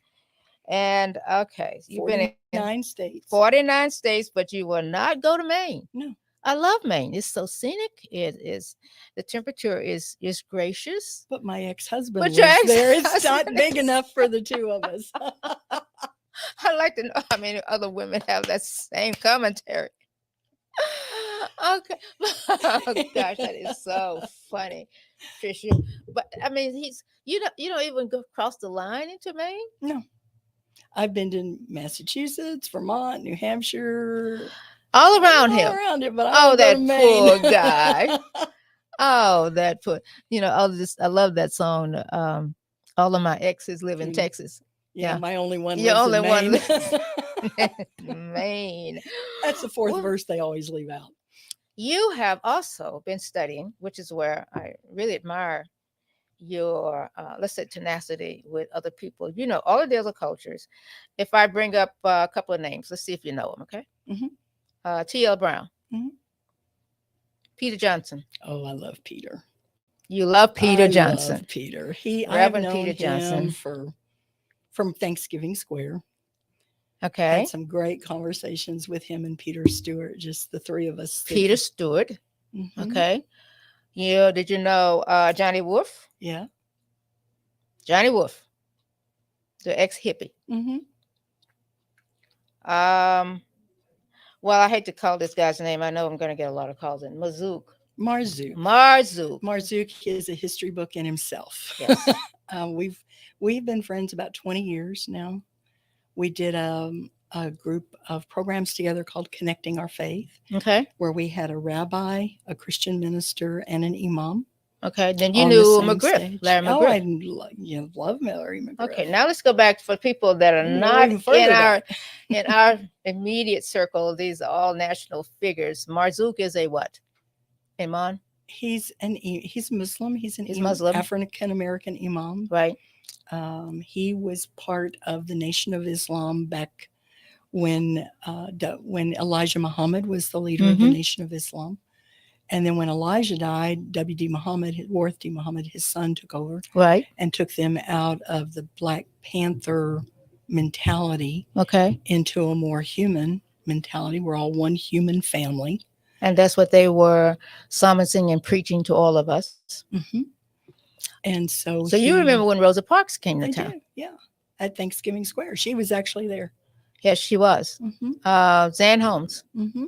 And okay, you've been in 49 states. 49 states, but you will not go to Maine. No. I love Maine. It's so scenic. It is. The temperature is gracious. But my ex-husband But lives your there. It's not ex-husband big is- enough for the two of us. I'd like to know how many other women have that same commentary. Okay. Oh gosh, that is so funny, Patricia. But I mean, you don't even go across the line into Maine. No. I've been to Massachusetts, Vermont, New Hampshire. All around all him. around it, but I Oh, don't go that to Maine. poor guy. Oh, that poor. All this. I love that song. All of my exes live in Mm. Texas. Yeah, Yeah. my only one Your lives only in one Maine. lives in Maine. That's the fourth Well, verse they always leave out. you have also been studying, which is where I really admire your, let's say, tenacity with other people. All of the other cultures. If I bring up a couple of names, let's see if you know them, okay? Mhm. T.L. Brown, Mhm. Peter Johnson. Oh, I love Peter. You love Peter I Johnson. love Peter. I've Reverend known Peter Johnson. him from Thanksgiving Square. Okay. Had some great conversations with him and Peter Stewart, just the three of us. Peter Stewart. Mhm. Okay. Did you know Johnny Wolf? Yeah. Johnny Wolf, the ex-hippie. Mm-hmm. Well, I hate to call this guy's name. I know I'm going to get a lot of calls in. Marzook. Marzook. Marzook is a history book in himself. Yes. We've been friends about 20 years now. We did a group of programs together called Connecting Our Faith, Okay. where we had a rabbi, a Christian minister, and an imam. Okay. Then you on the knew same McGriff, stage. Larry Oh, McGriff. love Larry McGriff. Okay. Now let's go back for people that are You go not even further in back. our immediate circle. These are all national figures. Marzook is a what? Imam, He's Muslim. He's Muslim. African American imam. right? He was part of the Nation of Islam back when Elijah Muhammad was the leader of the Mhm. Nation of Islam. And then when Elijah died, Warith D. Muhammad, his son, took over Right. and took them out of the Black Panther mentality Okay. into a more human mentality. We're all one human family. And that's what they were summoning and preaching to all of us. Mm-hmm. And so you remember when Rosa Parks came to I town? do, yeah, at Thanksgiving Square. She was actually there. Yes, she was. Mm-hmm. Zan Holmes. Mm-hmm.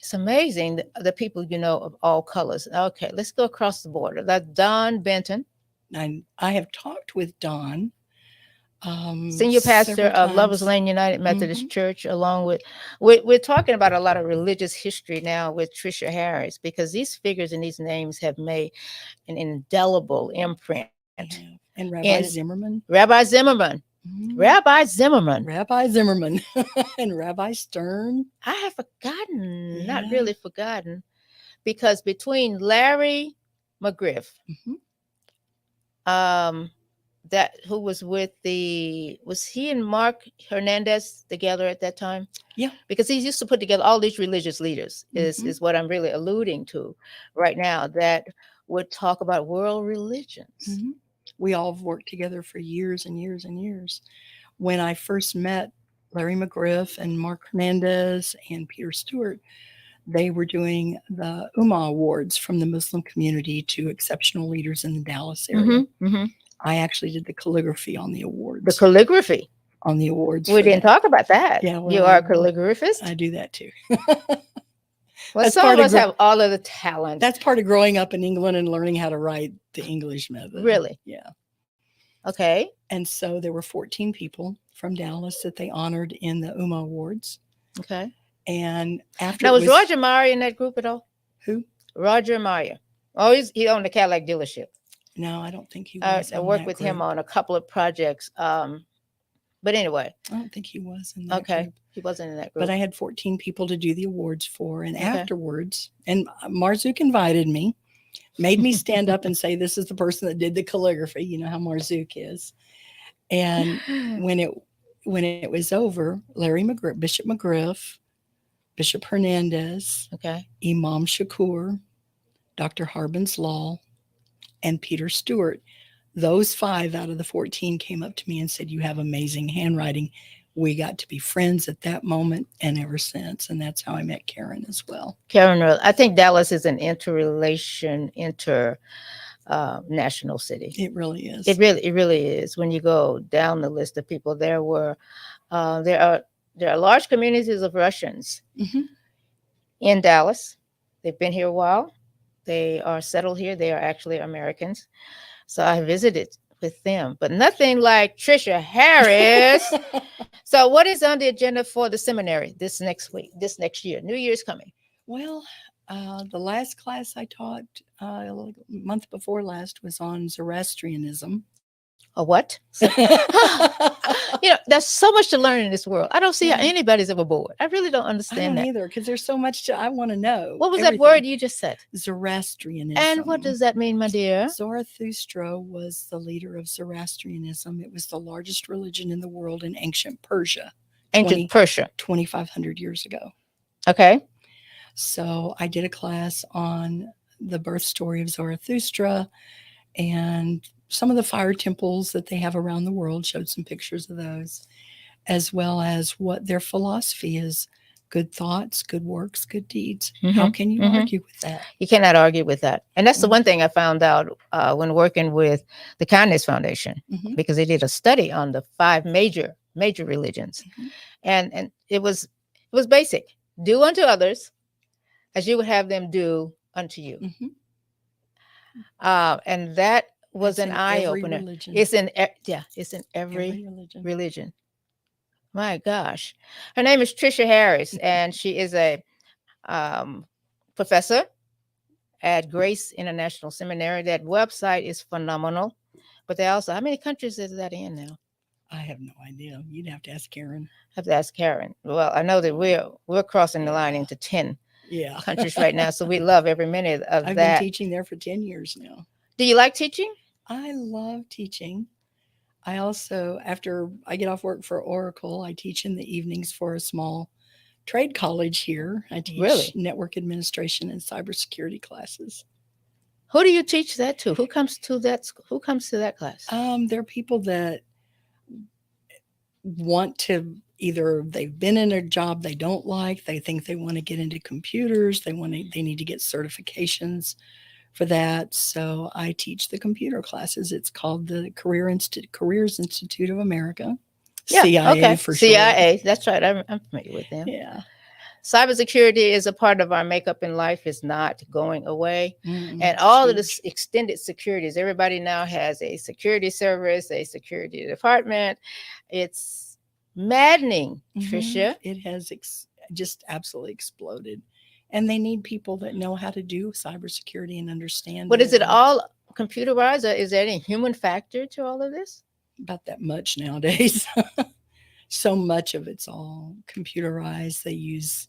It's amazing the people of all colors. Okay, let's go across the border. That's Don Benton, I have talked with Don, senior pastor several of Lovers times. Lane United Methodist Mhm. Church, along with we're talking about a lot of religious history now with Tricia Harris, because these figures and these names have made an indelible imprint. Yeah. And Rabbi And Zimmerman. Rabbi Zimmerman. Mhm. Rabbi Zimmerman. Rabbi Zimmerman and Rabbi Stern. I have forgotten, not Yeah. really forgotten, because between Larry McGriff, Mhm. that who was was he and Mark Hernandez together at that time? Yeah. Because he used to put together all these religious leaders, Mhm. is what I'm really alluding to right now, that would talk about world religions. Mhm. We all have worked together for years and years and years. When I first met Larry McGriff and Mark Hernandez and Peter Stewart, they were doing the Ummah Awards from the Muslim community to exceptional leaders in the Dallas area. I actually did the calligraphy on the awards. The calligraphy. On the awards. We didn't talk about that. Yeah, you are a calligraphist. I do that too. Well, That's some part of of us have all of the talent. That's part of growing up in England and learning how to write the English method. Really? Yeah. Okay. And so there were 14 people from Dallas that they honored in the UMA Awards. Okay. And after Now, it was was Roger Meyer in that group at all? who? Roger Meyer. Oh, he owned the Cadillac dealership. No, I don't think he was I on worked that with group. him on a couple of projects. But anyway, I don't think he was in that okay, group. he wasn't in that group. But I had 14 people to do the awards for. And Okay. afterwards, and Marzook invited me, made me stand up and say, this is the person that did the calligraphy. You know how Marzook is. And when it was over, Bishop McGriff, Bishop Hernandez, Okay. Imam Shakur, Dr. Harbin's Law, and Peter Stewart, those 5 out of the 14 came up to me and said, you have amazing handwriting. We got to be friends at that moment and ever since. And that's how I met Karen as well. Karen, I think Dallas is an national city. It really is. It really is. When you go down the list of people, there are large communities of Russians Mhm. in Dallas. They've been here a while. They are settled here. They are actually Americans. So I visited with them, but nothing like Tricia Harris. So what is on the agenda for the seminary this next year? New Year's coming. Well, the last class I taught a month before last was on Zoroastrianism. A what? There's so much to learn in this world. I don't see how anybody's ever bored. I really don't I understand don't that. either, because there's so much I want to know. What was everything. that word you just said? Zoroastrianism. And what does that mean, my dear? Zarathustra was the leader of Zoroastrianism. It was the largest religion in the world in ancient Persia. Ancient Persia. 2,500 years ago. Okay. So I did a class on the birth story of Zarathustra and some of the fire temples that they have around the world, showed some pictures of those, as well as what their philosophy is. Good thoughts, good works, good deeds. How can you argue with that? You cannot argue with that. And that's the one thing I found out when working with the Kindness Foundation, because they did a study on the 5 major religions. And it was basic. Do unto others as you would have them do unto you. And that was an eye opener. It's in every religion. My gosh. Her name is Tricia Harris, and she is a professor at Grace International Seminary. That website is phenomenal. But they also, how many countries is that in now? I have no idea. You'd have to ask Karen. I have to ask Karen. Well, I know that we're crossing the line into 10 countries right now. So we love every minute of I've that. been teaching there for 10 years now. Do you like teaching? I love teaching. I also, after I get off work for Oracle, I teach in the evenings for a small trade college here. I teach network administration and cybersecurity classes. Who do you teach that to? Who comes to that? Who comes to that class? There are people that want to, either they've been in a job they don't like, they think they want to get into computers, they need to get certifications for that. So I teach the computer classes. It's called the Careers Institute of America. CIA for short. CIA. That's right. I'm familiar with them. Yeah. Cybersecurity is a part of our makeup in life. It's not going away. And all of the extended securities, everybody now has a security service, a security department. It's maddening, Tricia. It has just absolutely exploded. And they need people that know how to do cybersecurity and understand. But is it all computerized, or is there any human factor to all of this? About that much nowadays. So much of it's all computerized. They use,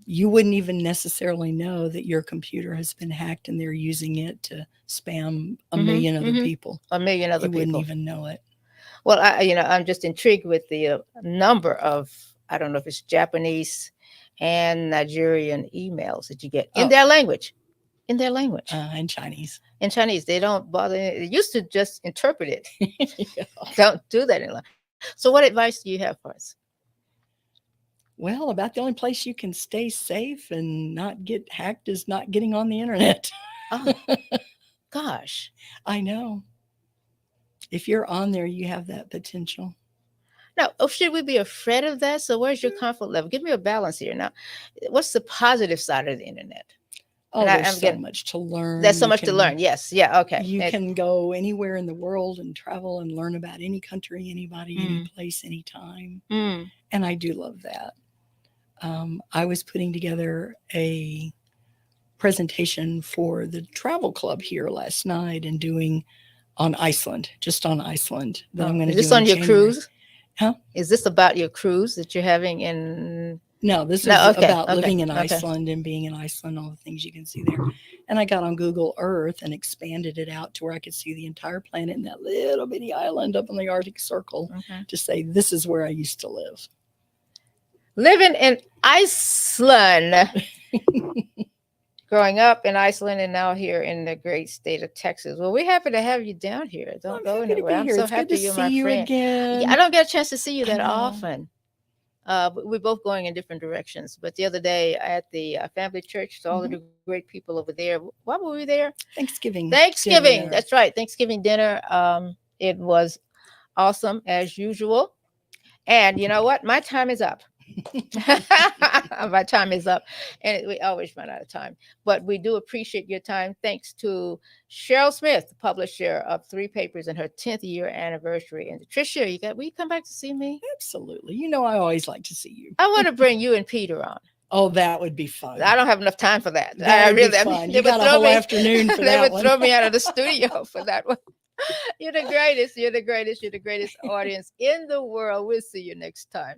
you wouldn't even necessarily know that your computer has been hacked and they're using it to spam a million other people. A million other people. You wouldn't even know it. Well, I'm just intrigued with the number of, I don't know if it's Japanese and Nigerian emails that you get in their language. In their language. In Chinese. In Chinese. They don't bother. They used to just interpret it. Don't do that anymore. So what advice do you have for us? Well, about the only place you can stay safe and not get hacked is not getting on the internet. Oh, gosh. I know. If you're on there, you have that potential. Now, should we be afraid of that? So where's your comfort level? Give me a balance here. Now, what's the positive side of the internet? Oh, And there's I'm so getting much to learn. there's so You much to learn. can Yes, yeah, okay. you can go anywhere in the world and travel and learn about any country, anybody, any Mm. place, anytime. Mm. And I do love that. I was putting together a presentation for the travel club here last night and doing on Iceland, just on Iceland, that I'm Oh, going to is this do in on your January. cruise? Huh? Is this about your cruise that you're having in? No, this is No, okay, about okay, living in okay. Iceland and being in Iceland, all the things you can see there. And I got on Google Earth and expanded it out to where I could see the entire planet and that little bitty island up in the Arctic Circle Okay. to say, this is where I used to live. Living in Iceland, growing up in Iceland, and now here in the great state of Texas. Well, we're happy to have you down here. Don't I'm go happy to anywhere. be I'm here. so It's good happy to you're see my you friend. again. I don't get a chance to see you I that know. often. We're both going in different directions. But the other day at the family church, to all of the great people over there. Why were we there? Thanksgiving. Thanksgiving. dinner. That's right. Thanksgiving dinner. It was awesome as usual. And you know what? My time is up. My time is up, and we always run out of time. But we do appreciate your time. Thanks to Cherryl Smith, the publisher of 3 papers in her 10th year anniversary. And Patricia, will you come back to see me? Absolutely. You know, I always like to see you. I want to bring you and Peter on. Oh, that would be fun. I don't have enough time for that. That would be I mean, fun. they You would got a throw whole me. afternoon for They that would one. throw me out of the studio for that one. You're the greatest. You're the greatest. You're the greatest audience in the world. We'll see you next time.